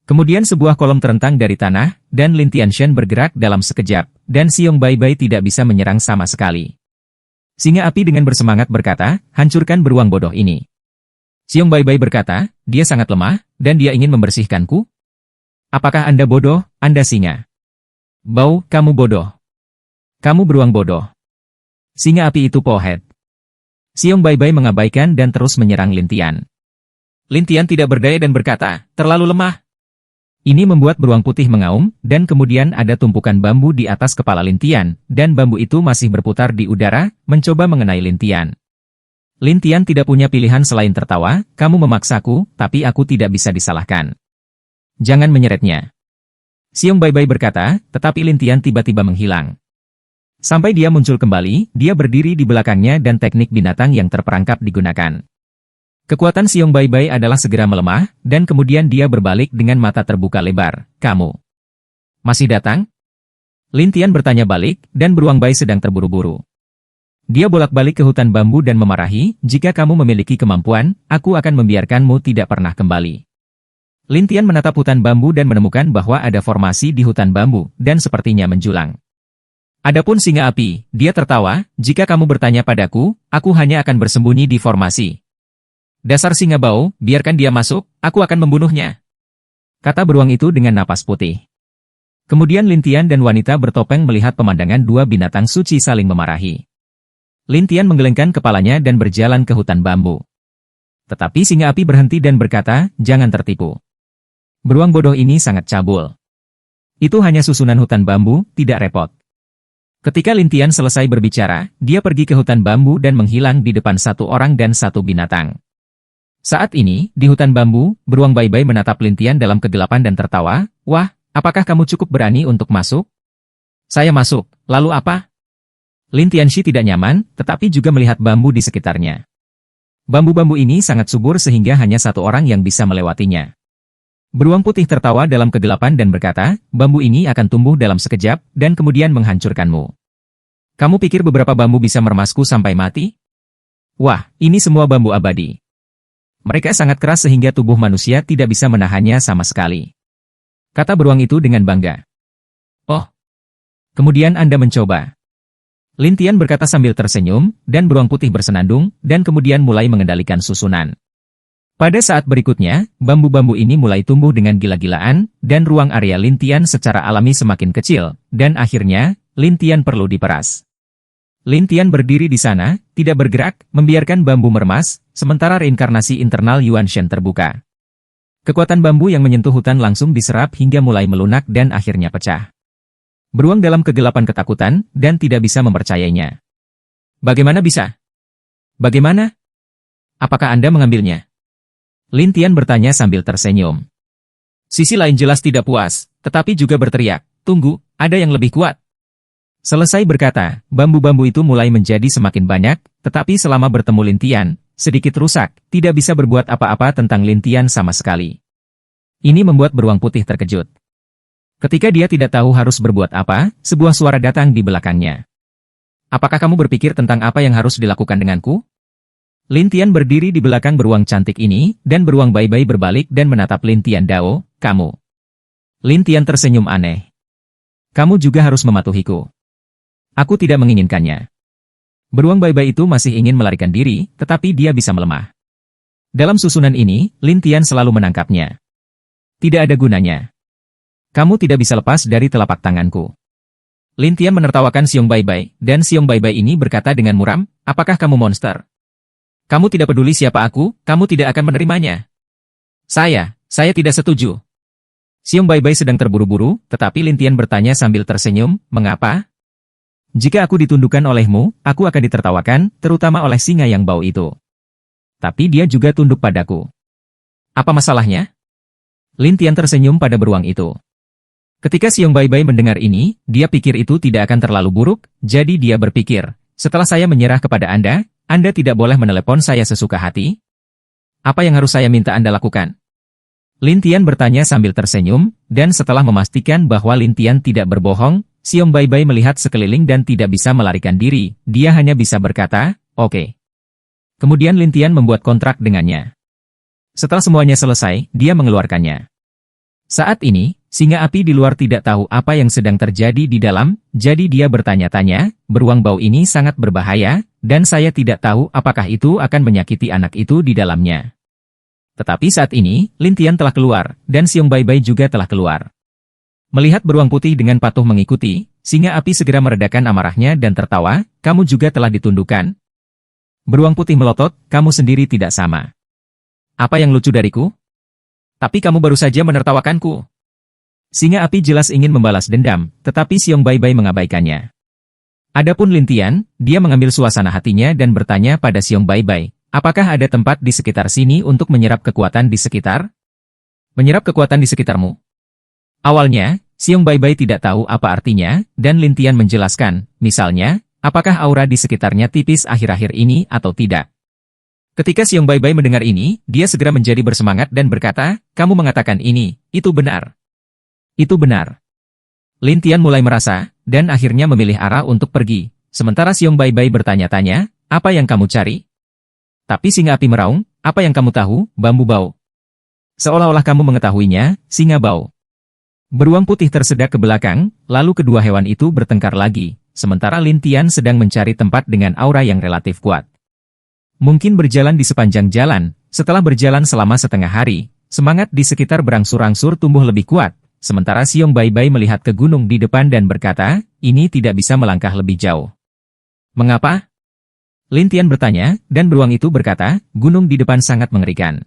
Kemudian sebuah kolom terentang dari tanah, dan Lin Tianshan bergerak dalam sekejap, dan Siung Baibai tidak bisa menyerang sama sekali. Singa api dengan bersemangat berkata, hancurkan beruang bodoh ini. Siung Baibai berkata, dia sangat lemah, dan dia ingin membersihkanku? Apakah Anda bodoh, Anda singa? Bau, kamu bodoh. Kamu beruang bodoh. Singa api itu pohet. Siung Baibai mengabaikan dan terus menyerang Lin Tian. Lin Tian tidak berdaya dan berkata, terlalu lemah. Ini membuat beruang putih mengaum, dan kemudian ada tumpukan bambu di atas kepala Lin Tian, dan bambu itu masih berputar di udara, mencoba mengenai Lin Tian. Lin Tian tidak punya pilihan selain tertawa, kamu memaksaku, tapi aku tidak bisa disalahkan. Jangan menyeretnya. Siung Baibai berkata, tetapi Lin Tian tiba-tiba menghilang. Sampai dia muncul kembali, dia berdiri di belakangnya dan teknik binatang yang terperangkap digunakan. Kekuatan Siung Baibai adalah segera melemah, dan kemudian dia berbalik dengan mata terbuka lebar. Kamu masih datang? Lin Tian bertanya balik, dan beruang bai sedang terburu-buru. Dia bolak-balik ke hutan bambu dan memarahi, jika kamu memiliki kemampuan, aku akan membiarkanmu tidak pernah kembali. Lin Tian menatap hutan bambu dan menemukan bahwa ada formasi di hutan bambu, dan sepertinya menjulang. Adapun singa api, dia tertawa, jika kamu bertanya padaku, aku hanya akan bersembunyi di formasi. Dasar singa bau, biarkan dia masuk, aku akan membunuhnya. Kata beruang itu dengan napas putih. Kemudian Lin Tian dan wanita bertopeng melihat pemandangan dua binatang suci saling memarahi. Lin Tian menggelengkan kepalanya dan berjalan ke hutan bambu. Tetapi singa api berhenti dan berkata, jangan tertipu. Beruang bodoh ini sangat cabul. Itu hanya susunan hutan bambu, tidak repot. Ketika Lin Tian selesai berbicara, dia pergi ke hutan bambu dan menghilang di depan satu orang dan satu binatang. Saat ini, di hutan bambu, beruang Baibai menatap Lin Tian dalam kegelapan dan tertawa, wah, apakah kamu cukup berani untuk masuk? Saya masuk, lalu apa? Lin Tianxi tidak nyaman, tetapi juga melihat bambu di sekitarnya. Bambu-bambu ini sangat subur sehingga hanya satu orang yang bisa melewatinya. Beruang putih tertawa dalam kegelapan dan berkata, bambu ini akan tumbuh dalam sekejap, dan kemudian menghancurkanmu. Kamu pikir beberapa bambu bisa meremasku sampai mati? Wah, ini semua bambu abadi. Mereka sangat keras sehingga tubuh manusia tidak bisa menahannya sama sekali. Kata beruang itu dengan bangga. Oh, kemudian Anda mencoba. Lin Tian berkata sambil tersenyum, dan beruang putih bersenandung, dan kemudian mulai mengendalikan susunan. Pada saat berikutnya, bambu-bambu ini mulai tumbuh dengan gila-gilaan, dan ruang area Lin Tian secara alami semakin kecil, dan akhirnya, Lin Tian perlu diperas. Lin Tian berdiri di sana, tidak bergerak, membiarkan bambu meremas, sementara reinkarnasi internal Yuan Shen terbuka. Kekuatan bambu yang menyentuh hutan langsung diserap hingga mulai melunak dan akhirnya pecah. Beruang dalam kegelapan ketakutan, dan tidak bisa mempercayainya. Bagaimana bisa? Bagaimana? Apakah Anda mengambilnya? Lin Tian bertanya sambil tersenyum. Sisi lain jelas tidak puas, tetapi juga berteriak, tunggu, ada yang lebih kuat. Selesai berkata, bambu-bambu itu mulai menjadi semakin banyak, tetapi selama bertemu Lin Tian, sedikit rusak, tidak bisa berbuat apa-apa tentang Lin Tian sama sekali. Ini membuat beruang putih terkejut. Ketika dia tidak tahu harus berbuat apa, sebuah suara datang di belakangnya. Apakah kamu berpikir tentang apa yang harus dilakukan denganku? Lin Tian berdiri di belakang beruang cantik ini, dan beruang Baibai berbalik dan menatap Lin Tian Dao, kamu. Lin Tian tersenyum aneh. Kamu juga harus mematuhiku. Aku tidak menginginkannya. Beruang Baibai itu masih ingin melarikan diri, tetapi dia bisa melemah. Dalam susunan ini, Lin Tian selalu menangkapnya. Tidak ada gunanya. Kamu tidak bisa lepas dari telapak tanganku. Lin Tian menertawakan Siung Baibai, dan Siung Baibai ini berkata dengan muram, apakah kamu monster? Kamu tidak peduli siapa aku, kamu tidak akan menerimanya. Saya tidak setuju. Siung Baibai sedang terburu-buru, tetapi Lin Tian bertanya sambil tersenyum, mengapa? Jika aku ditundukkan olehmu, aku akan ditertawakan, terutama oleh singa yang bau itu. Tapi dia juga tunduk padaku. Apa masalahnya? Lin Tian tersenyum pada beruang itu. Ketika Xiong Baibai mendengar ini, dia pikir itu tidak akan terlalu buruk, jadi dia berpikir, setelah saya menyerah kepada Anda tidak boleh menelepon saya sesuka hati? Apa yang harus saya minta Anda lakukan? Lin Tian bertanya sambil tersenyum, dan setelah memastikan bahwa Lin Tian tidak berbohong, Xiong Baibai melihat sekeliling dan tidak bisa melarikan diri, dia hanya bisa berkata, oke. Kemudian Lin Tian membuat kontrak dengannya. Setelah semuanya selesai, dia mengeluarkannya. Saat ini, singa api di luar tidak tahu apa yang sedang terjadi di dalam, jadi dia bertanya-tanya, beruang bau ini sangat berbahaya, dan saya tidak tahu apakah itu akan menyakiti anak itu di dalamnya. Tetapi saat ini, Lin Tian telah keluar, dan Xiong Baibai juga telah keluar. Melihat beruang putih dengan patuh mengikuti, singa api segera meredakan amarahnya dan tertawa, kamu juga telah ditundukkan. Beruang putih melotot, kamu sendiri tidak sama. Apa yang lucu dariku? Tapi kamu baru saja menertawakanku. Singa api jelas ingin membalas dendam, tetapi Xiong Baibai mengabaikannya. Adapun Lin Tian, dia mengambil suasana hatinya dan bertanya pada Xiong Baibai, apakah ada tempat di sekitar sini untuk menyerap kekuatan di sekitar? Menyerap kekuatan di sekitarmu? Awalnya, Xiong Baibai tidak tahu apa artinya, dan Lin Tian menjelaskan, misalnya, apakah aura di sekitarnya tipis akhir-akhir ini atau tidak. Ketika Xiong Baibai mendengar ini, dia segera menjadi bersemangat dan berkata, kamu mengatakan ini, itu benar. Itu benar. Lin Tian mulai merasa, dan akhirnya memilih arah untuk pergi, sementara Xiong Baibai bertanya-tanya, apa yang kamu cari? Tapi singa api meraung, apa yang kamu tahu, bambu bau? Seolah-olah kamu mengetahuinya, singa bau. Beruang putih tersedak ke belakang, lalu kedua hewan itu bertengkar lagi, sementara Lin Tian sedang mencari tempat dengan aura yang relatif kuat. Mungkin berjalan di sepanjang jalan, setelah berjalan selama setengah hari, semangat di sekitar berangsur-angsur tumbuh lebih kuat, sementara Xiong Baibai melihat ke gunung di depan dan berkata, ini tidak bisa melangkah lebih jauh. Mengapa? Lin Tian bertanya, dan beruang itu berkata, gunung di depan sangat mengerikan.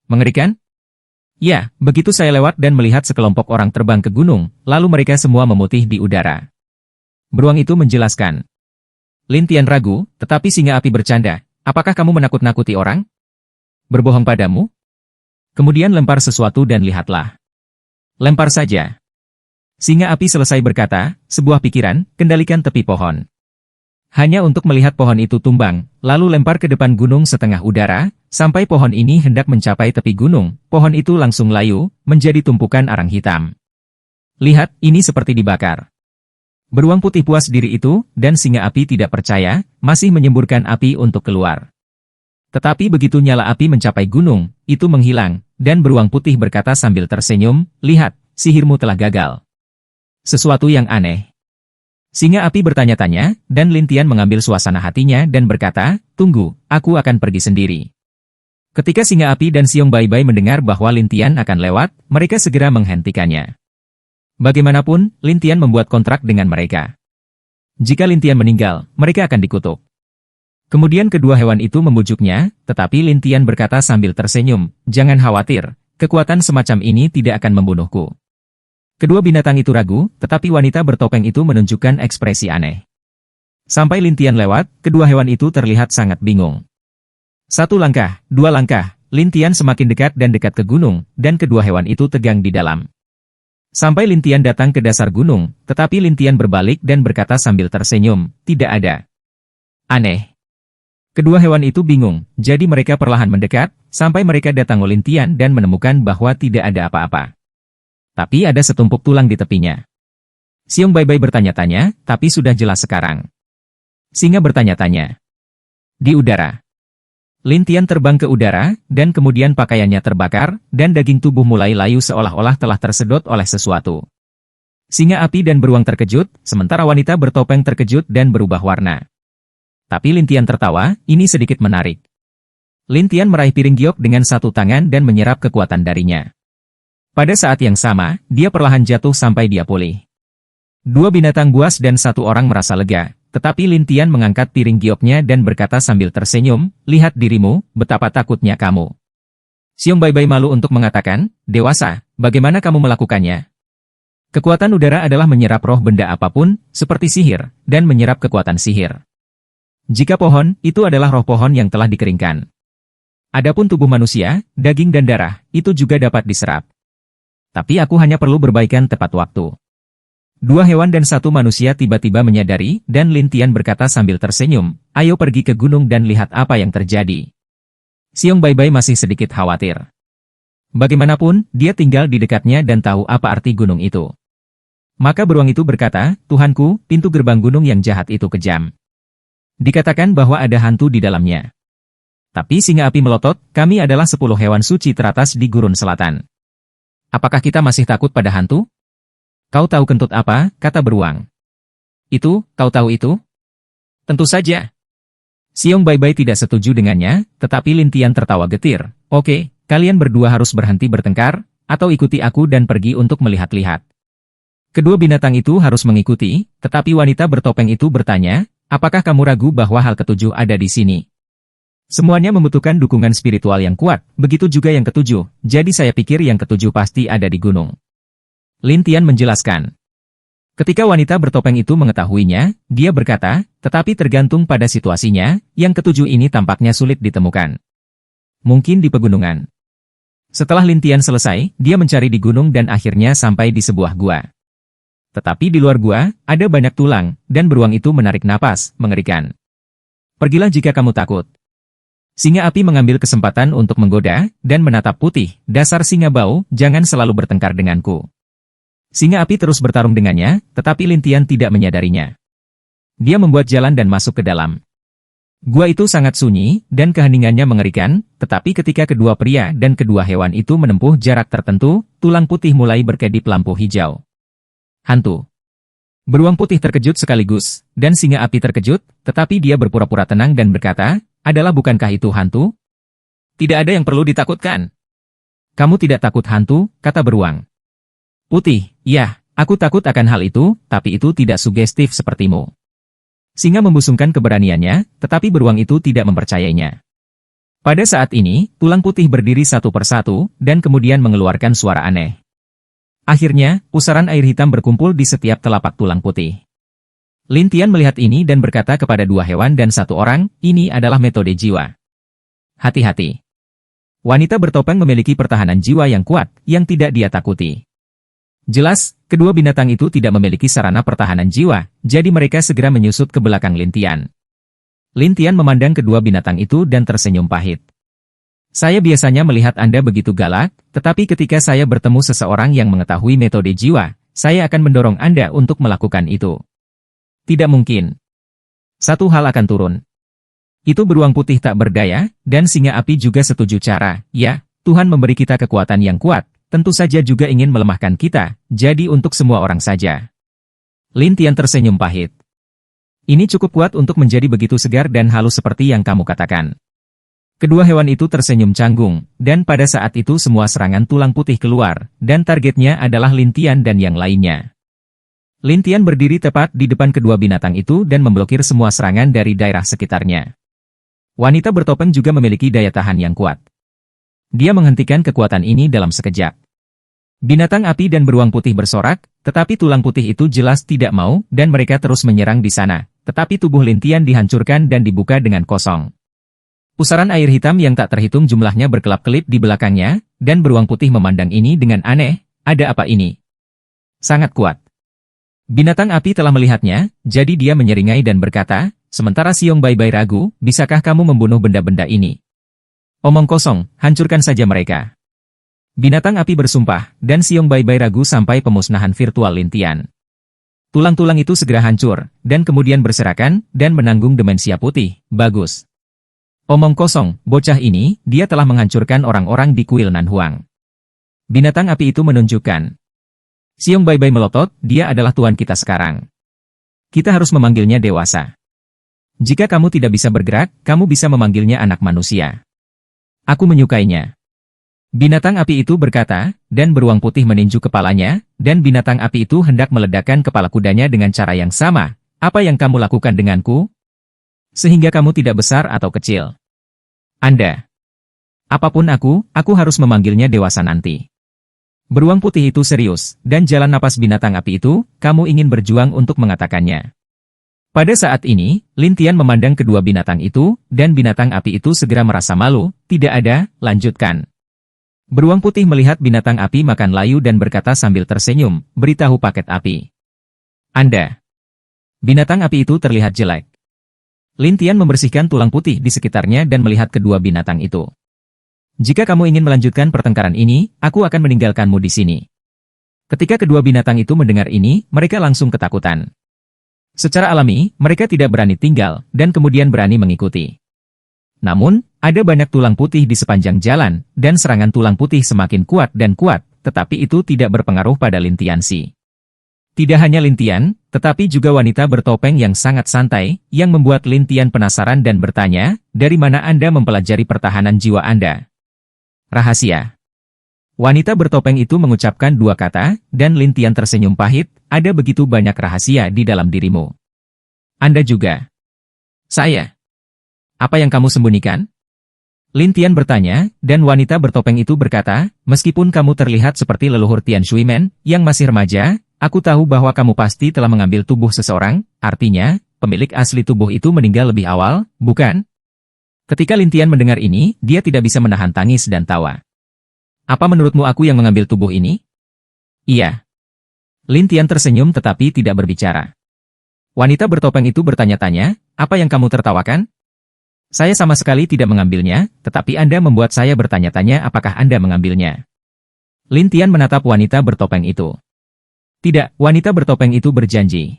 Mengerikan? Ya, begitu saya lewat dan melihat sekelompok orang terbang ke gunung, lalu mereka semua memutih di udara. Beruang itu menjelaskan. Lin Tian ragu, tetapi singa api bercanda. Apakah kamu menakut-nakuti orang? Berbohong padamu? Kemudian lempar sesuatu dan lihatlah. Lempar saja. Singa api selesai berkata, sebuah pikiran, kendalikan tepi pohon. Hanya untuk melihat pohon itu tumbang, lalu lempar ke depan gunung setengah udara, sampai pohon ini hendak mencapai tepi gunung, pohon itu langsung layu, menjadi tumpukan arang hitam. Lihat, ini seperti dibakar. Beruang putih puas diri itu, dan singa api tidak percaya, masih menyemburkan api untuk keluar. Tetapi begitu nyala api mencapai gunung, itu menghilang, dan beruang putih berkata sambil tersenyum, lihat, sihirmu telah gagal. Sesuatu yang aneh. Singa api bertanya-tanya, dan Lin Tian mengambil suasana hatinya dan berkata, tunggu, aku akan pergi sendiri. Ketika singa api dan Xiong Baibai mendengar bahwa Lin Tian akan lewat, mereka segera menghentikannya. Bagaimanapun, Lin Tian membuat kontrak dengan mereka. Jika Lin Tian meninggal, mereka akan dikutuk. Kemudian kedua hewan itu membujuknya, tetapi Lin Tian berkata sambil tersenyum, jangan khawatir, kekuatan semacam ini tidak akan membunuhku. Kedua binatang itu ragu, tetapi wanita bertopeng itu menunjukkan ekspresi aneh. Sampai Lin Tian lewat, kedua hewan itu terlihat sangat bingung. Satu langkah, dua langkah, Lin Tian semakin dekat dan dekat ke gunung, dan kedua hewan itu tegang di dalam. Sampai Lin Tian datang ke dasar gunung, tetapi Lin Tian berbalik dan berkata sambil tersenyum, tidak ada. Aneh. Kedua hewan itu bingung, jadi mereka perlahan mendekat, sampai mereka datang ke Lin Tian dan menemukan bahwa tidak ada apa-apa. Tapi ada setumpuk tulang di tepinya. Xiong Baibai bertanya-tanya, tapi sudah jelas sekarang. Singa bertanya-tanya. Di udara. Lin Tian terbang ke udara, dan kemudian pakaiannya terbakar, dan daging tubuh mulai layu seolah-olah telah tersedot oleh sesuatu. Singa api dan beruang terkejut, sementara wanita bertopeng terkejut dan berubah warna. Tapi Lin Tian tertawa, ini sedikit menarik. Lin Tian meraih piring giok dengan satu tangan dan menyerap kekuatan darinya. Pada saat yang sama, dia perlahan jatuh sampai dia pulih. Dua binatang buas dan satu orang merasa lega. Tetapi Lin Tian mengangkat piring gioknya dan berkata sambil tersenyum, lihat dirimu, betapa takutnya kamu. Xiong Baibai malu untuk mengatakan, dewasa, bagaimana kamu melakukannya? Kekuatan udara adalah menyerap roh benda apapun, seperti sihir, dan menyerap kekuatan sihir. Jika pohon, itu adalah roh pohon yang telah dikeringkan. Adapun tubuh manusia, daging dan darah, itu juga dapat diserap. Tapi aku hanya perlu berbaikan tepat waktu. Dua hewan dan satu manusia tiba-tiba menyadari, dan Lin Tian berkata sambil tersenyum, ayo pergi ke gunung dan lihat apa yang terjadi. Xiong Baibai masih sedikit khawatir. Bagaimanapun, dia tinggal di dekatnya dan tahu apa arti gunung itu. Maka beruang itu berkata, Tuhanku, pintu gerbang gunung yang jahat itu kejam. Dikatakan bahwa ada hantu di dalamnya. Tapi singa api melotot, kami adalah 10 hewan suci teratas di gurun selatan. Apakah kita masih takut pada hantu? Kau tahu kentut apa, kata beruang. Itu, kau tahu itu? Tentu saja. Xiong Baibai tidak setuju dengannya, tetapi Lin Tian tertawa getir. Oke, kalian berdua harus berhenti bertengkar, atau ikuti aku dan pergi untuk melihat-lihat. Kedua binatang itu harus mengikuti, tetapi wanita bertopeng itu bertanya, apakah kamu ragu bahwa hal ketujuh ada di sini? Semuanya membutuhkan dukungan spiritual yang kuat, begitu juga yang ketujuh, jadi saya pikir yang ketujuh pasti ada di gunung. Lin Tian menjelaskan. Ketika wanita bertopeng itu mengetahuinya, dia berkata, tetapi tergantung pada situasinya, yang ketujuh ini tampaknya sulit ditemukan. Mungkin di pegunungan. Setelah Lin Tian selesai, dia mencari di gunung dan akhirnya sampai di sebuah gua. Tetapi di luar gua, ada banyak tulang, dan beruang itu menarik napas, mengerikan. Pergilah jika kamu takut. Singa api mengambil kesempatan untuk menggoda, dan menatap Putih, dasar singa bau, jangan selalu bertengkar denganku. Singa api terus bertarung dengannya, tetapi Lin Tian tidak menyadarinya. Dia membuat jalan dan masuk ke dalam. Gua itu sangat sunyi, dan keheningannya mengerikan, tetapi ketika kedua pria dan kedua hewan itu menempuh jarak tertentu, tulang putih mulai berkedip lampu hijau. Hantu. Beruang putih terkejut sekaligus, dan singa api terkejut, tetapi dia berpura-pura tenang dan berkata, adalah bukankah itu hantu? Tidak ada yang perlu ditakutkan. Kamu tidak takut hantu, kata beruang. Putih, ya, aku takut akan hal itu, tapi itu tidak sugestif sepertimu. Singa membusungkan keberaniannya, tetapi beruang itu tidak mempercayainya. Pada saat ini, tulang putih berdiri satu persatu, dan kemudian mengeluarkan suara aneh. Akhirnya, pusaran air hitam berkumpul di setiap telapak tulang putih. Lin Tian melihat ini dan berkata kepada dua hewan dan satu orang, ini adalah metode jiwa. Hati-hati. Wanita bertopeng memiliki pertahanan jiwa yang kuat, yang tidak dia takuti. Jelas, kedua binatang itu tidak memiliki sarana pertahanan jiwa, jadi mereka segera menyusut ke belakang Lin Tian. Lin Tian memandang kedua binatang itu dan tersenyum pahit. Saya biasanya melihat Anda begitu galak, tetapi ketika saya bertemu seseorang yang mengetahui metode jiwa, saya akan mendorong Anda untuk melakukan itu. Tidak mungkin. Satu hal akan turun. Itu beruang putih tak berdaya, dan singa api juga setuju cara, ya, Tuhan memberi kita kekuatan yang kuat. Tentu saja juga ingin melemahkan kita, jadi untuk semua orang saja. Lin Tian tersenyum pahit. Ini cukup kuat untuk menjadi begitu segar dan halus seperti yang kamu katakan. Kedua hewan itu tersenyum canggung, dan pada saat itu semua serangan tulang putih keluar, dan targetnya adalah Lin Tian dan yang lainnya. Lin Tian berdiri tepat di depan kedua binatang itu dan memblokir semua serangan dari daerah sekitarnya. Wanita bertopeng juga memiliki daya tahan yang kuat. Dia menghentikan kekuatan ini dalam sekejap. Binatang api dan beruang putih bersorak, tetapi tulang putih itu jelas tidak mau, dan mereka terus menyerang di sana. Tetapi tubuh Lin Tian dihancurkan dan dibuka dengan kosong. Pusaran air hitam yang tak terhitung jumlahnya berkelap-kelip di belakangnya, dan beruang putih memandang ini dengan aneh, ada apa ini? Sangat kuat. Binatang api telah melihatnya, jadi dia menyeringai dan berkata, sementara Xiong Baibai ragu, bisakah kamu membunuh benda-benda ini? Omong kosong, hancurkan saja mereka. Binatang api bersumpah, dan Xiong Baibai ragu sampai pemusnahan virtual Lin Tian. Tulang-tulang itu segera hancur, dan kemudian berserakan, dan menanggung demensia putih, bagus. Omong kosong, bocah ini, dia telah menghancurkan orang-orang di kuil Nanhuang. Binatang api itu menunjukkan. Xiong Baibai melotot, dia adalah tuan kita sekarang. Kita harus memanggilnya dewasa. Jika kamu tidak bisa bergerak, kamu bisa memanggilnya anak manusia. Aku menyukainya. Binatang api itu berkata, dan beruang putih meninju kepalanya, dan binatang api itu hendak meledakkan kepala kudanya dengan cara yang sama. Apa yang kamu lakukan denganku? Sehingga kamu tidak besar atau kecil. Anda. Apapun aku harus memanggilnya dewasa nanti. Beruang putih itu serius, dan jalan napas binatang api itu, kamu ingin berjuang untuk mengatakannya. Pada saat ini, Lin Tian memandang kedua binatang itu, dan binatang api itu segera merasa malu. Tidak ada, lanjutkan. Beruang putih melihat binatang api makan layu dan berkata sambil tersenyum, beritahu paket api. Anda. Binatang api itu terlihat jelek. Lin Tian membersihkan tulang putih di sekitarnya dan melihat kedua binatang itu. Jika kamu ingin melanjutkan pertengkaran ini, aku akan meninggalkanmu di sini. Ketika kedua binatang itu mendengar ini, mereka langsung ketakutan. Secara alami, mereka tidak berani tinggal, dan kemudian berani mengikuti. Namun, ada banyak tulang putih di sepanjang jalan, dan serangan tulang putih semakin kuat dan kuat, tetapi itu tidak berpengaruh pada Lin Tianxi. Tidak hanya Lin Tian, tetapi juga wanita bertopeng yang sangat santai, yang membuat Lin Tian penasaran dan bertanya, dari mana Anda mempelajari pertahanan jiwa Anda? Rahasia. Wanita bertopeng itu mengucapkan dua kata, dan Lin Tian tersenyum pahit, ada begitu banyak rahasia di dalam dirimu. Anda juga. Saya. Apa yang kamu sembunyikan? Lin Tian bertanya, dan wanita bertopeng itu berkata, meskipun kamu terlihat seperti leluhur Tian Shuimen, yang masih remaja, aku tahu bahwa kamu pasti telah mengambil tubuh seseorang, artinya, pemilik asli tubuh itu meninggal lebih awal, bukan? Ketika Lin Tian mendengar ini, dia tidak bisa menahan tangis dan tawa. Apa menurutmu aku yang mengambil tubuh ini? Iya. Lin Tian tersenyum tetapi tidak berbicara. Wanita bertopeng itu bertanya-tanya, apa yang kamu tertawakan? Saya sama sekali tidak mengambilnya, tetapi Anda membuat saya bertanya-tanya apakah Anda mengambilnya. Lin Tian menatap wanita bertopeng itu. Tidak, wanita bertopeng itu berjanji.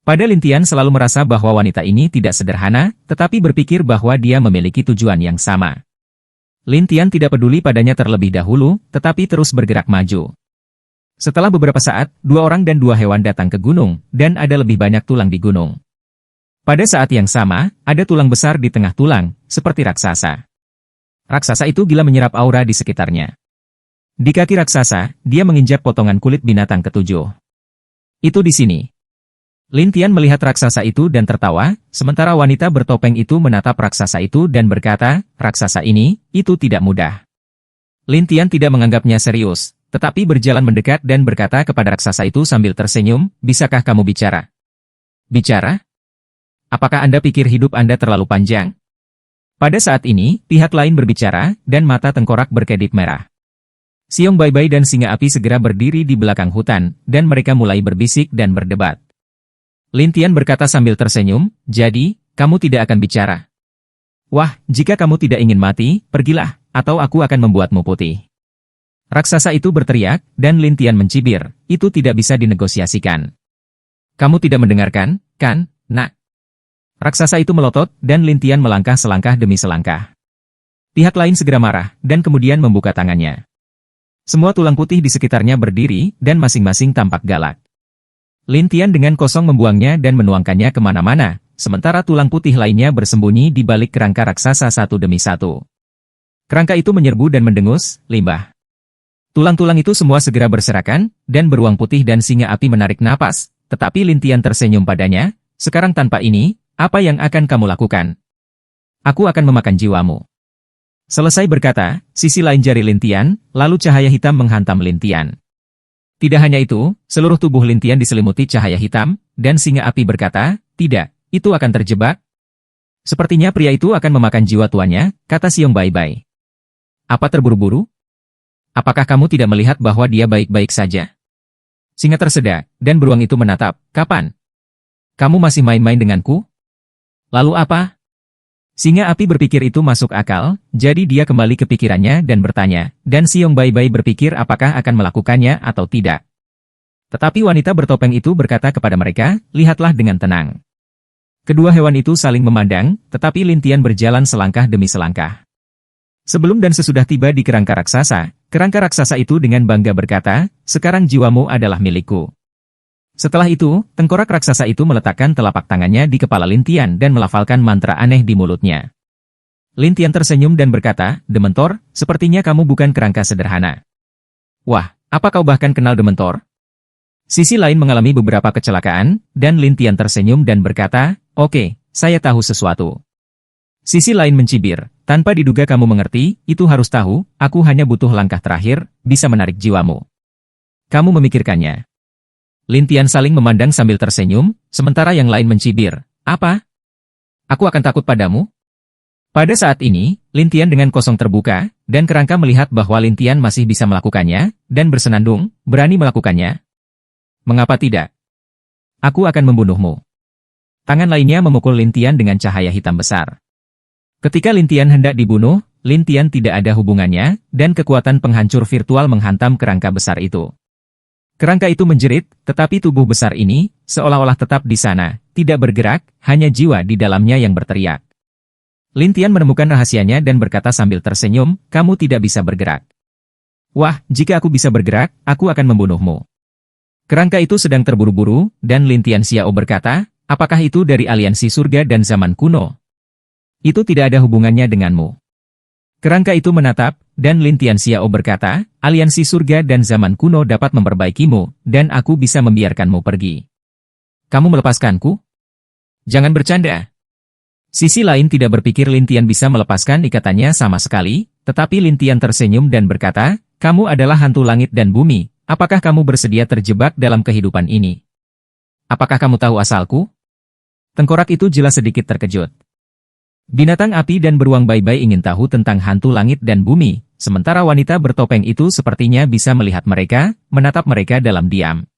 Pada Lin Tian selalu merasa bahwa wanita ini tidak sederhana, tetapi berpikir bahwa dia memiliki tujuan yang sama. Lin Tian tidak peduli padanya terlebih dahulu, tetapi terus bergerak maju. Setelah beberapa saat, dua orang dan dua hewan datang ke gunung, dan ada lebih banyak tulang di gunung. Pada saat yang sama, ada tulang besar di tengah tulang, seperti raksasa. Raksasa itu gila menyerap aura di sekitarnya. Di kaki raksasa, dia menginjak potongan kulit binatang ketujuh. Itu di sini. Lin Tian melihat raksasa itu dan tertawa, sementara wanita bertopeng itu menatap raksasa itu dan berkata, raksasa ini, itu tidak mudah. Lin Tian tidak menganggapnya serius, tetapi berjalan mendekat dan berkata kepada raksasa itu sambil tersenyum, bisakah kamu bicara? Bicara? Apakah Anda pikir hidup Anda terlalu panjang? Pada saat ini, pihak lain berbicara, dan mata tengkorak berkedip merah. Xiong Baibai dan Singa Api segera berdiri di belakang hutan, dan mereka mulai berbisik dan berdebat. Lin Tian berkata sambil tersenyum, jadi, kamu tidak akan bicara. Wah, jika kamu tidak ingin mati, pergilah, atau aku akan membuatmu putih. Raksasa itu berteriak, dan Lin Tian mencibir, itu tidak bisa dinegosiasikan. Kamu tidak mendengarkan, kan, nak? Raksasa itu melotot, dan Lin Tian melangkah selangkah demi selangkah. Pihak lain segera marah, dan kemudian membuka tangannya. Semua tulang putih di sekitarnya berdiri, dan masing-masing tampak galak. Lin Tian dengan kosong membuangnya dan menuangkannya kemana-mana, sementara tulang putih lainnya bersembunyi di balik kerangka raksasa satu demi satu. Kerangka itu menyerbu dan mendengus, limbah. Tulang-tulang itu semua segera berserakan, dan beruang putih dan singa api menarik napas, tetapi Lin Tian tersenyum padanya, sekarang tanpa ini, apa yang akan kamu lakukan? Aku akan memakan jiwamu. Selesai berkata, sisi lain jari Lin Tian, lalu cahaya hitam menghantam Lin Tian. Tidak hanya itu, seluruh tubuh Lin Tian diselimuti cahaya hitam, dan singa api berkata, tidak, itu akan terjebak. Sepertinya pria itu akan memakan jiwa tuannya, kata Xiong Baibai. Apa terburu-buru? Apakah kamu tidak melihat bahwa dia baik-baik saja? Singa tersedak, dan beruang itu menatap, kapan? Kamu masih main-main denganku? Lalu apa? Singa api berpikir itu masuk akal, jadi dia kembali ke pikirannya dan bertanya, dan Xiong Baibai berpikir apakah akan melakukannya atau tidak. Tetapi wanita bertopeng itu berkata kepada mereka, lihatlah dengan tenang. Kedua hewan itu saling memandang, tetapi Lin Tian berjalan selangkah demi selangkah. Sebelum dan sesudah tiba di kerangka raksasa itu dengan bangga berkata, sekarang jiwamu adalah milikku. Setelah itu, tengkorak raksasa itu meletakkan telapak tangannya di kepala Lin Tian dan melafalkan mantra aneh di mulutnya. Lin Tian tersenyum dan berkata, Dementor, sepertinya kamu bukan kerangka sederhana. Wah, apa kau bahkan kenal Dementor? Sisi lain mengalami beberapa kecelakaan, dan Lin Tian tersenyum dan berkata, oke, saya tahu sesuatu. Sisi lain mencibir, tanpa diduga kamu mengerti, itu harus tahu, aku hanya butuh langkah terakhir, bisa menarik jiwamu. Kamu memikirkannya. Lintian saling memandang sambil tersenyum, sementara yang lain mencibir. Apa? Aku akan takut padamu? Pada saat ini, Lintian dengan kosong terbuka, dan kerangka melihat bahwa Lintian masih bisa melakukannya, dan bersenandung, berani melakukannya. Mengapa tidak? Aku akan membunuhmu. Tangan lainnya memukul Lintian dengan cahaya hitam besar. Ketika Lintian hendak dibunuh, Lintian tidak ada hubungannya, dan kekuatan penghancur virtual menghantam kerangka besar itu. Kerangka itu menjerit, tetapi tubuh besar ini, seolah-olah tetap di sana, tidak bergerak, hanya jiwa di dalamnya yang berteriak. Lintian menemukan rahasianya dan berkata sambil tersenyum, kamu tidak bisa bergerak. Wah, jika aku bisa bergerak, aku akan membunuhmu. Kerangka itu sedang terburu-buru, dan Lintian Xiao berkata, apakah itu dari aliansi surga dan zaman kuno? Itu tidak ada hubungannya denganmu. Kerangka itu menatap, dan Lintian Xiao berkata, aliansi surga dan zaman kuno dapat memperbaikimu, dan aku bisa membiarkanmu pergi. Kamu melepaskanku? Jangan bercanda. Sisi lain tidak berpikir Lintian bisa melepaskan ikatannya sama sekali, tetapi Lintian tersenyum dan berkata, kamu adalah hantu langit dan bumi, apakah kamu bersedia terjebak dalam kehidupan ini? Apakah kamu tahu asalku? Tengkorak itu jelas sedikit terkejut. Binatang api dan beruang bye-bye ingin tahu tentang hantu langit dan bumi, sementara wanita bertopeng itu sepertinya bisa melihat mereka, menatap mereka dalam diam.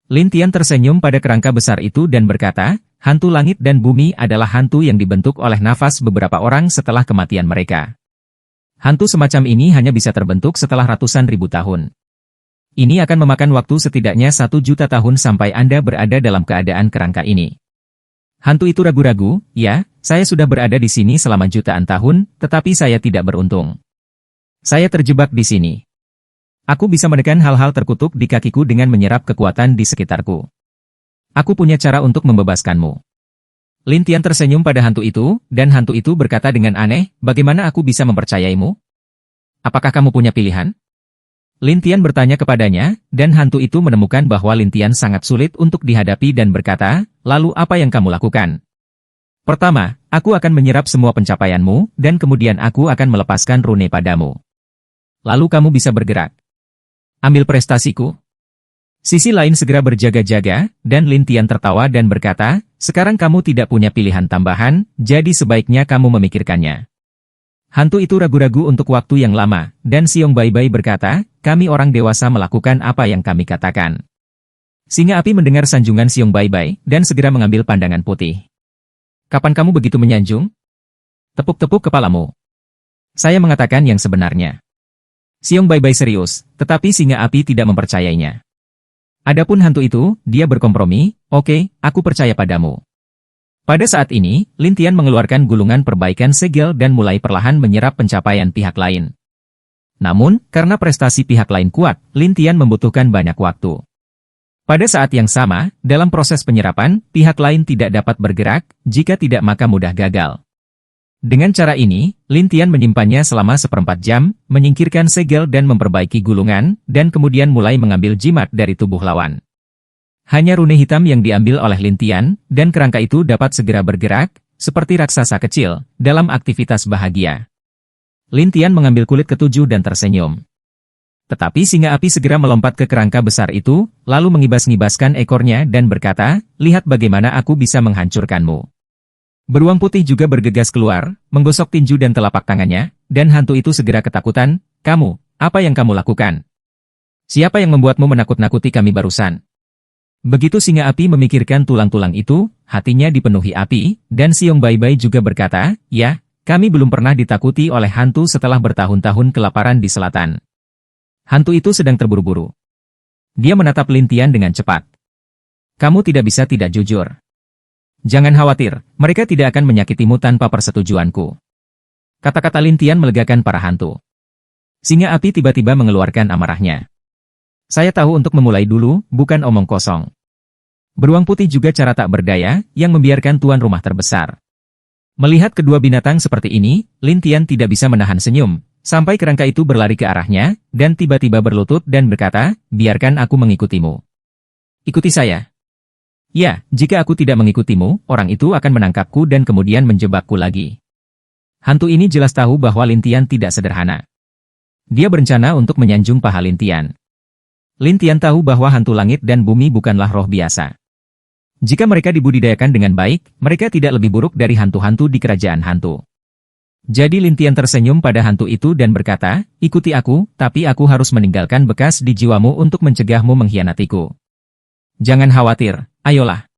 Lintian tersenyum pada kerangka besar itu dan berkata, hantu langit dan bumi adalah hantu yang dibentuk oleh nafas beberapa orang setelah kematian mereka. Hantu semacam ini hanya bisa terbentuk setelah ratusan ribu tahun. Ini akan memakan waktu setidaknya 1.000.000 tahun sampai Anda berada dalam keadaan kerangka ini. Hantu itu ragu-ragu, ya, saya sudah berada di sini selama jutaan tahun, tetapi saya tidak beruntung. Saya terjebak di sini. Aku bisa menekan hal-hal terkutuk di kakiku dengan menyerap kekuatan di sekitarku. Aku punya cara untuk membebaskanmu. Lintian tersenyum pada hantu itu, dan hantu itu berkata dengan aneh, bagaimana aku bisa mempercayaimu? Apakah kamu punya pilihan? Lintian bertanya kepadanya, dan hantu itu menemukan bahwa Lintian sangat sulit untuk dihadapi dan berkata, lalu apa yang kamu lakukan? Pertama, aku akan menyerap semua pencapaianmu, dan kemudian aku akan melepaskan rune padamu. Lalu kamu bisa bergerak. Ambil prestasiku. Sisi lain segera berjaga-jaga, dan Lintian tertawa dan berkata, sekarang kamu tidak punya pilihan tambahan, jadi sebaiknya kamu memikirkannya. Hantu itu ragu-ragu untuk waktu yang lama, dan Xiong Bye-bye berkata, kami orang dewasa melakukan apa yang kami katakan. Singa api mendengar sanjungan Xiong Bye-bye, dan segera mengambil pandangan putih. Kapan kamu begitu menyanjung? Tepuk-tepuk kepalamu. Saya mengatakan yang sebenarnya. Xiong Bye-bye serius, tetapi singa api tidak mempercayainya. Adapun hantu itu, dia berkompromi, oke, aku percaya padamu. Pada saat ini, Lintian mengeluarkan gulungan perbaikan segel dan mulai perlahan menyerap pencapaian pihak lain. Namun, karena prestasi pihak lain kuat, Lintian membutuhkan banyak waktu. Pada saat yang sama, dalam proses penyerapan, pihak lain tidak dapat bergerak, jika tidak maka mudah gagal. Dengan cara ini, Lintian menyimpannya selama 1/4 jam, menyingkirkan segel dan memperbaiki gulungan, dan kemudian mulai mengambil jimat dari tubuh lawan. Hanya rune hitam yang diambil oleh Lintian, dan kerangka itu dapat segera bergerak, seperti raksasa kecil, dalam aktivitas bahagia. Lintian mengambil kulit ketujuh dan tersenyum. Tetapi singa api segera melompat ke kerangka besar itu, lalu mengibas-ngibaskan ekornya dan berkata, lihat bagaimana aku bisa menghancurkanmu. Beruang putih juga bergegas keluar, menggosok tinju dan telapak tangannya, dan hantu itu segera ketakutan, kamu, apa yang kamu lakukan? Siapa yang membuatmu menakut-nakuti kami barusan? Begitu singa api memikirkan tulang-tulang itu, hatinya dipenuhi api, dan Xiong Bye-bye juga berkata, ya, kami belum pernah ditakuti oleh hantu setelah bertahun-tahun kelaparan di selatan. Hantu itu sedang terburu-buru. Dia menatap Lintian dengan cepat. Kamu tidak bisa tidak jujur. Jangan khawatir, mereka tidak akan menyakitimu tanpa persetujuanku. Kata-kata Lintian melegakan para hantu. Singa api tiba-tiba mengeluarkan amarahnya. Saya tahu untuk memulai dulu, bukan omong kosong. Beruang putih juga cara tak berdaya, yang membiarkan tuan rumah terbesar. Melihat kedua binatang seperti ini, Lintian tidak bisa menahan senyum, sampai kerangka itu berlari ke arahnya, dan tiba-tiba berlutut dan berkata, biarkan aku mengikutimu. Ikuti saya. Ya, jika aku tidak mengikutimu, orang itu akan menangkapku dan kemudian menjebakku lagi. Hantu ini jelas tahu bahwa Lintian tidak sederhana. Dia berencana untuk menyanjung paha Lintian. Lin Tian tahu bahwa hantu langit dan bumi bukanlah roh biasa. Jika mereka dibudidayakan dengan baik, mereka tidak lebih buruk dari hantu-hantu di kerajaan hantu. Jadi Lin Tian tersenyum pada hantu itu dan berkata, ikuti aku, tapi aku harus meninggalkan bekas di jiwamu untuk mencegahmu mengkhianatiku. Jangan khawatir, ayolah.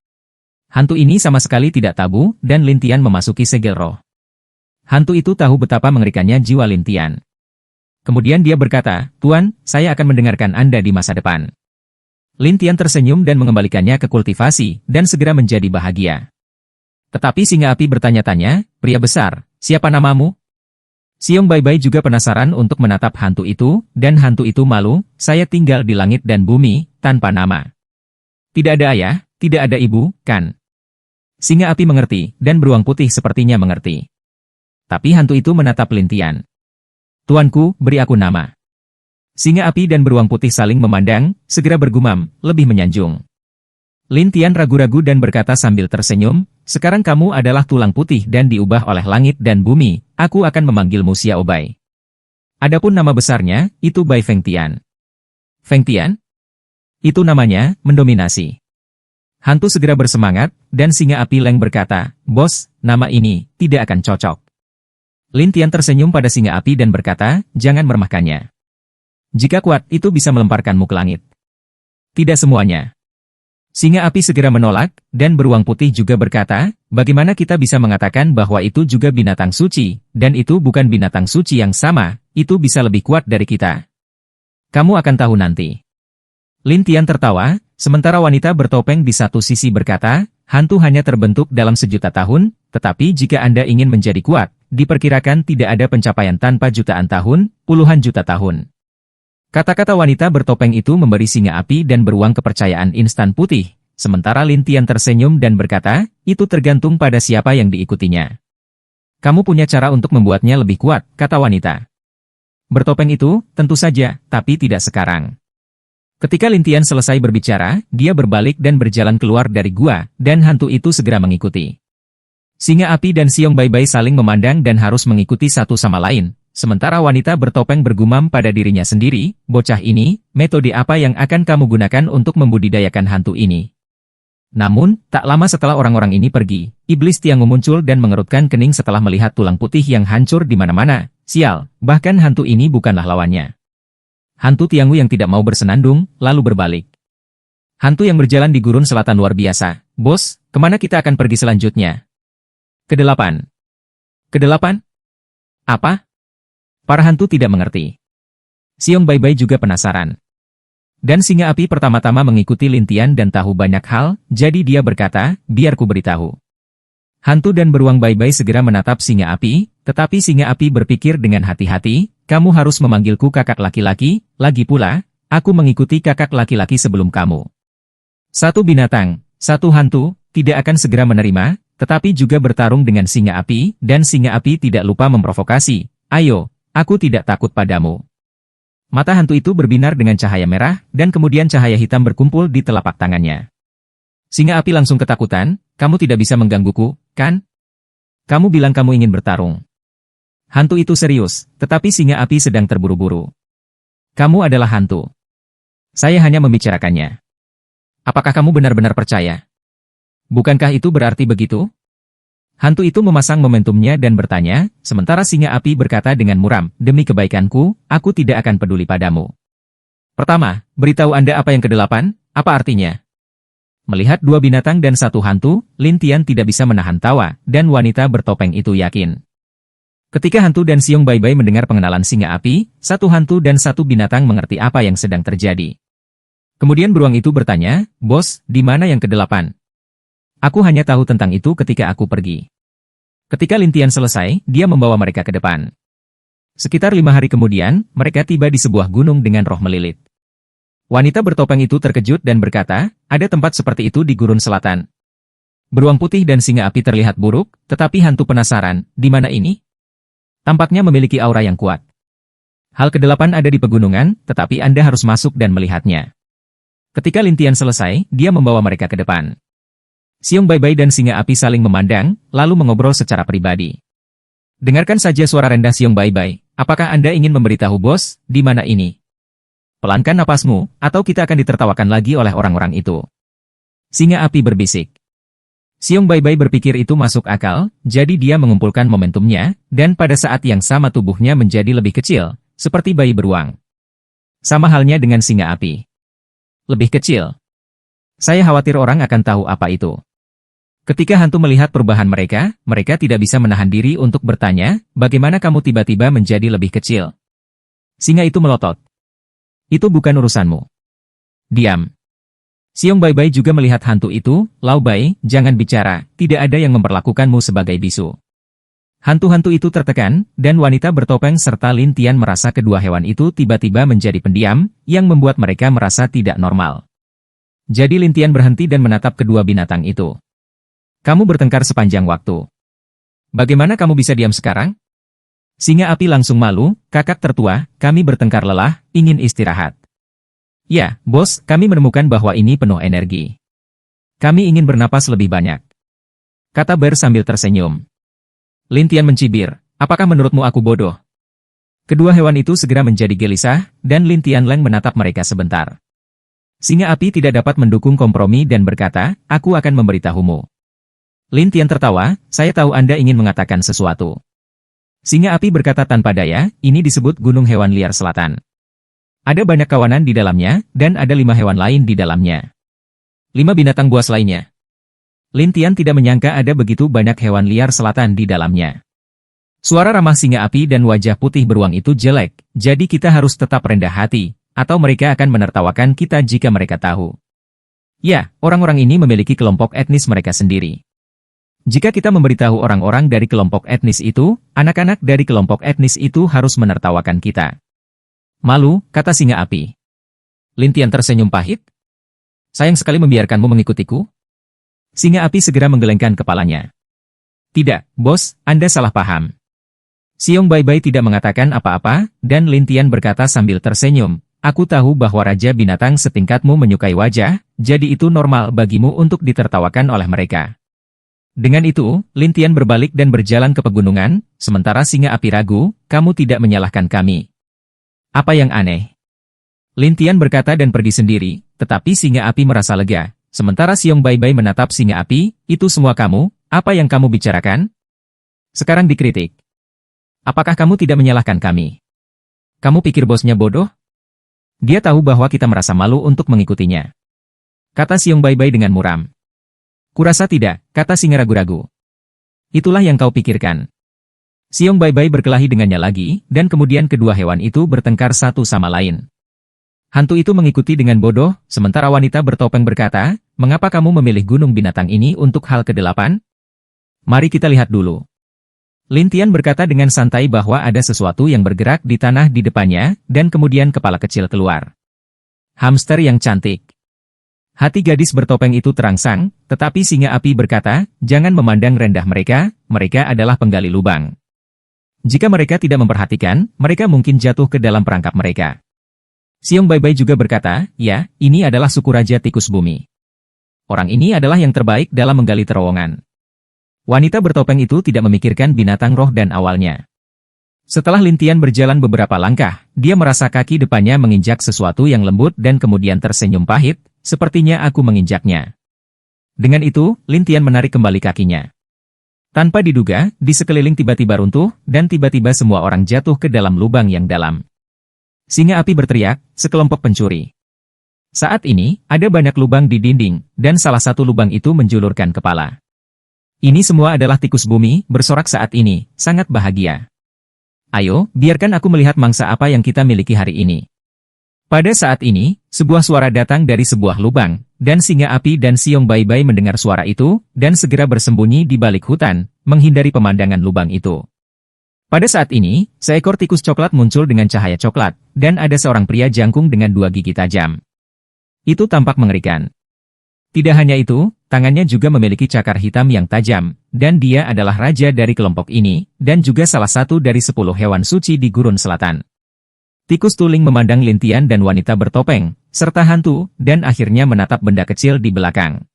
Hantu ini sama sekali tidak tabu, dan Lin Tian memasuki segel roh. Hantu itu tahu betapa mengerikannya jiwa Lin Tian. Kemudian dia berkata, Tuan, saya akan mendengarkan Anda di masa depan. Lin Tian tersenyum dan mengembalikannya ke kultivasi, dan segera menjadi bahagia. Tetapi singa api bertanya-tanya, pria besar, siapa namamu? Xiong Bai Bai juga penasaran untuk menatap hantu itu, dan hantu itu malu, saya tinggal di langit dan bumi, tanpa nama. Tidak ada ayah, tidak ada ibu, kan? Singa api mengerti, dan beruang putih sepertinya mengerti. Tapi hantu itu menatap Lin Tian. Tuanku, beri aku nama. Singa api dan beruang putih saling memandang, segera bergumam, lebih menyanjung. Lin Tian ragu-ragu dan berkata sambil tersenyum, sekarang kamu adalah tulang putih dan diubah oleh langit dan bumi, aku akan memanggilmu Xiao Bai. Adapun nama besarnya, itu Bai Feng Tian. Feng Tian? Itu namanya, mendominasi. Hantu segera bersemangat, dan singa api Leng berkata, bos, nama ini, tidak akan cocok. Lin Tian tersenyum pada singa api dan berkata, jangan meremehkannya. Jika kuat, itu bisa melemparkanmu ke langit. Tidak semuanya. Singa api segera menolak, dan beruang putih juga berkata, bagaimana kita bisa mengatakan bahwa itu juga binatang suci, dan itu bukan binatang suci yang sama, itu bisa lebih kuat dari kita. Kamu akan tahu nanti. Lin Tian tertawa, sementara wanita bertopeng di satu sisi berkata, hantu hanya terbentuk dalam 1.000.000 tahun, tetapi jika Anda ingin menjadi kuat, diperkirakan tidak ada pencapaian tanpa jutaan tahun, puluhan juta tahun. Kata-kata wanita bertopeng itu memberi singa api dan beruang kepercayaan instan putih, sementara Lin Tian tersenyum dan berkata, itu tergantung pada siapa yang diikutinya. Kamu punya cara untuk membuatnya lebih kuat, kata wanita. Bertopeng itu, tentu saja, tapi tidak sekarang. Ketika Lin Tian selesai berbicara, dia berbalik dan berjalan keluar dari gua, dan hantu itu segera mengikuti. Singa api dan Xiong Bai Bai saling memandang dan harus mengikuti satu sama lain. Sementara wanita bertopeng bergumam pada dirinya sendiri, bocah ini, metode apa yang akan kamu gunakan untuk membudidayakan hantu ini? Namun, tak lama setelah orang-orang ini pergi, iblis Tiangu muncul dan mengerutkan kening setelah melihat tulang putih yang hancur di mana-mana. Sial, bahkan hantu ini bukanlah lawannya. Hantu Tiangu yang tidak mau bersenandung, lalu berbalik. Hantu yang berjalan di gurun selatan luar biasa. Bos, kemana kita akan pergi selanjutnya? Kedelapan. Kedelapan? Apa? Para hantu tidak mengerti. Xiong Bai Bai juga penasaran. Dan singa api pertama-tama mengikuti Lin Tian dan tahu banyak hal, jadi dia berkata, biar ku beritahu. Hantu dan beruang Bai Bai segera menatap singa api, tetapi singa api berpikir dengan hati-hati, kamu harus memanggilku kakak laki-laki, lagi pula, aku mengikuti kakak laki-laki sebelum kamu. Satu binatang, satu hantu, tidak akan segera menerima, tetapi juga bertarung dengan singa api, dan singa api tidak lupa memprovokasi, ayo. Aku tidak takut padamu. Mata hantu itu berbinar dengan cahaya merah, dan kemudian cahaya hitam berkumpul di telapak tangannya. Singa api langsung ketakutan, kamu tidak bisa menggangguku, kan? Kamu bilang kamu ingin bertarung. Hantu itu serius, tetapi singa api sedang terburu-buru. Kamu adalah hantu. Saya hanya membicarakannya. Apakah kamu benar-benar percaya? Bukankah itu berarti begitu? Hantu itu memasang momentumnya dan bertanya, sementara singa api berkata dengan muram, demi kebaikanku, aku tidak akan peduli padamu. Pertama, beritahu Anda apa yang kedelapan, apa artinya? Melihat dua binatang dan satu hantu, Lin Tian tidak bisa menahan tawa, dan wanita bertopeng itu yakin. Ketika hantu dan Xiong Bai Bai mendengar pengenalan singa api, satu hantu dan satu binatang mengerti apa yang sedang terjadi. Kemudian beruang itu bertanya, bos, di mana yang kedelapan? Aku hanya tahu tentang itu ketika aku pergi. Ketika Lin Tian selesai, dia membawa mereka ke depan. Sekitar 5 hari kemudian, mereka tiba di sebuah gunung dengan roh melilit. Wanita bertopeng itu terkejut dan berkata, ada tempat seperti itu di gurun selatan. Beruang putih dan singa api terlihat buruk, tetapi hantu penasaran, di mana ini? Tampaknya memiliki aura yang kuat. Hal kedelapan ada di pegunungan, tetapi Anda harus masuk dan melihatnya. Ketika Lin Tian selesai, dia membawa mereka ke depan. Xiong Bai Bai dan singa api saling memandang, lalu mengobrol secara pribadi. Dengarkan saja suara rendah Xiong Bai Bai, apakah Anda ingin memberitahu bos, di mana ini? Pelankan napasmu, atau kita akan ditertawakan lagi oleh orang-orang itu. Singa api berbisik. Xiong Baibai berpikir itu masuk akal, jadi dia mengumpulkan momentumnya, dan pada saat yang sama tubuhnya menjadi lebih kecil, seperti bayi beruang. Sama halnya dengan singa api. Lebih kecil. Saya khawatir orang akan tahu apa itu. Ketika hantu melihat perubahan mereka, mereka tidak bisa menahan diri untuk bertanya, bagaimana kamu tiba-tiba menjadi lebih kecil? Singa itu melotot. Itu bukan urusanmu. Diam. Xiong Baibai juga melihat hantu itu, Lao Bai, jangan bicara, tidak ada yang memperlakukanmu sebagai bisu. Hantu-hantu itu tertekan, dan wanita bertopeng serta Lin Tian merasa kedua hewan itu tiba-tiba menjadi pendiam, yang membuat mereka merasa tidak normal. Jadi Lin Tian berhenti dan menatap kedua binatang itu. Kamu bertengkar sepanjang waktu. Bagaimana kamu bisa diam sekarang? Singa api langsung malu, kakak tertua, kami bertengkar lelah, ingin istirahat. Ya, bos, kami menemukan bahwa ini penuh energi. Kami ingin bernapas lebih banyak. Kata Bear sambil tersenyum. Lin Tian mencibir, apakah menurutmu aku bodoh? Kedua hewan itu segera menjadi gelisah, dan Lin Tian Leng menatap mereka sebentar. Singa api tidak dapat mendukung kompromi dan berkata, aku akan memberitahumu. Lin Tian tertawa, saya tahu Anda ingin mengatakan sesuatu. Singa api berkata tanpa daya, ini disebut Gunung Hewan Liar Selatan. Ada banyak kawanan di dalamnya, dan ada 5 hewan lain di dalamnya. 5 binatang buas lainnya. Lin Tian tidak menyangka ada begitu banyak hewan liar selatan di dalamnya. Suara ramah singa api dan wajah putih beruang itu jelek, jadi kita harus tetap rendah hati, atau mereka akan menertawakan kita jika mereka tahu. Ya, orang-orang ini memiliki kelompok etnis mereka sendiri. Jika kita memberitahu orang-orang dari kelompok etnis itu, anak-anak dari kelompok etnis itu harus menertawakan kita. Malu, kata singa api. Lin Tian tersenyum pahit. Sayang sekali membiarkanmu mengikutiku. Singa api segera menggelengkan kepalanya. Tidak, bos, Anda salah paham. Xiong Baibai tidak mengatakan apa-apa, dan Lin Tian berkata sambil tersenyum, aku tahu bahwa raja binatang setingkatmu menyukai wajah, jadi itu normal bagimu untuk ditertawakan oleh mereka. Dengan itu, Lin Tian berbalik dan berjalan ke pegunungan, sementara singa api ragu, kamu tidak menyalahkan kami. Apa yang aneh? Lin Tian berkata dan pergi sendiri, tetapi singa api merasa lega. Sementara Xiong Baibai menatap singa api, itu semua kamu, apa yang kamu bicarakan? Sekarang dikritik. Apakah kamu tidak menyalahkan kami? Kamu pikir bosnya bodoh? Dia tahu bahwa kita merasa malu untuk mengikutinya. Kata Xiong Baibai dengan muram. Kurasa tidak, kata singa ragu-ragu. Itulah yang kau pikirkan. Xiong Baibai berkelahi dengannya lagi, dan kemudian kedua hewan itu bertengkar satu sama lain. Hantu itu mengikuti dengan bodoh, sementara wanita bertopeng berkata, mengapa kamu memilih gunung binatang ini untuk hal ke-8? Mari kita lihat dulu. Lin Tian berkata dengan santai bahwa ada sesuatu yang bergerak di tanah di depannya, dan kemudian kepala kecil keluar. Hamster yang cantik. Hati gadis bertopeng itu terangsang, tetapi singa api berkata, jangan memandang rendah mereka, mereka adalah penggali lubang. Jika mereka tidak memperhatikan, mereka mungkin jatuh ke dalam perangkap mereka. Xiong Baibai juga berkata, ya, ini adalah suku Raja Tikus Bumi. Orang ini adalah yang terbaik dalam menggali terowongan. Wanita bertopeng itu tidak memikirkan binatang roh dan awalnya. Setelah Lin Tian berjalan beberapa langkah, dia merasa kaki depannya menginjak sesuatu yang lembut dan kemudian tersenyum pahit, sepertinya aku menginjaknya. Dengan itu, Lin Tian menarik kembali kakinya. Tanpa diduga, di sekeliling tiba-tiba runtuh, dan tiba-tiba semua orang jatuh ke dalam lubang yang dalam. Singa api berteriak, sekelompok pencuri. Saat ini, ada banyak lubang di dinding, dan salah satu lubang itu menjulurkan kepala. Ini semua adalah tikus bumi, bersorak saat ini, sangat bahagia. Ayo, biarkan aku melihat mangsa apa yang kita miliki hari ini. Pada saat ini, sebuah suara datang dari sebuah lubang, dan singa api dan Xiong Baibai mendengar suara itu, dan segera bersembunyi di balik hutan, menghindari pemandangan lubang itu. Pada saat ini, seekor tikus coklat muncul dengan cahaya coklat, dan ada seorang pria jangkung dengan 2 gigi tajam. Itu tampak mengerikan. Tidak hanya itu, tangannya juga memiliki cakar hitam yang tajam, dan dia adalah raja dari kelompok ini, dan juga salah satu dari 10 hewan suci di Gurun Selatan. Tikus tuling memandang Lin Tian dan wanita bertopeng, serta hantu, dan akhirnya menatap benda kecil di belakang.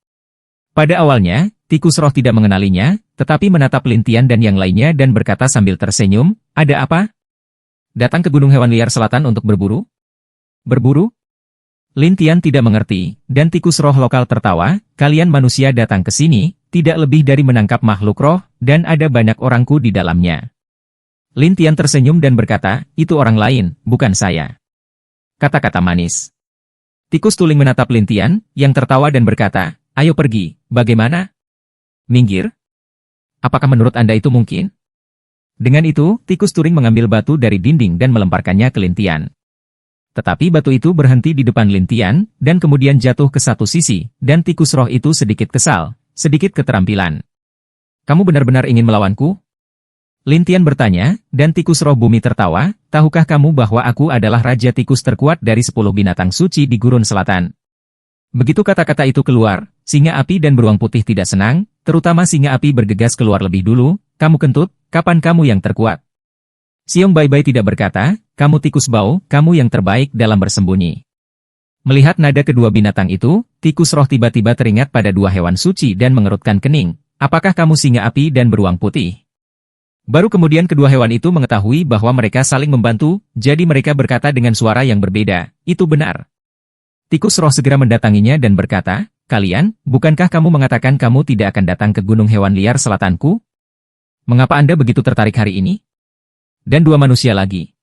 Pada awalnya, tikus roh tidak mengenalinya, tetapi menatap Lin Tian dan yang lainnya dan berkata sambil tersenyum, ada apa? Datang ke Gunung Hewan Liar Selatan untuk berburu? Berburu? Lin Tian tidak mengerti, dan tikus roh lokal tertawa, kalian manusia datang ke sini, tidak lebih dari menangkap makhluk roh, dan ada banyak orangku di dalamnya. Lin Tian tersenyum dan berkata, itu orang lain, bukan saya. Kata-kata manis. Tikus tuling menatap Lin Tian, yang tertawa dan berkata, ayo pergi, bagaimana? Minggir? Apakah menurut Anda itu mungkin? Dengan itu, tikus turing mengambil batu dari dinding dan melemparkannya ke Lin Tian. Tetapi batu itu berhenti di depan Lin Tian, dan kemudian jatuh ke satu sisi, dan tikus roh itu sedikit kesal, sedikit keterampilan. Kamu benar-benar ingin melawanku? Lin Tian bertanya, dan tikus roh bumi tertawa, tahukah kamu bahwa aku adalah raja tikus terkuat dari 10 binatang suci di gurun selatan? Begitu kata-kata itu keluar, singa api dan beruang putih tidak senang, terutama singa api bergegas keluar lebih dulu, kamu kentut, kapan kamu yang terkuat? Xiong Bai tidak berkata, kamu tikus bau, kamu yang terbaik dalam bersembunyi. Melihat nada kedua binatang itu, tikus roh tiba-tiba teringat pada dua hewan suci dan mengerutkan kening, apakah kamu singa api dan beruang putih? Baru kemudian kedua hewan itu mengetahui bahwa mereka saling membantu, jadi mereka berkata dengan suara yang berbeda, itu benar. Tikus roh segera mendatanginya dan berkata, kalian, bukankah kamu mengatakan kamu tidak akan datang ke gunung hewan liar selatanku? Mengapa Anda begitu tertarik hari ini? Dan dua manusia lagi.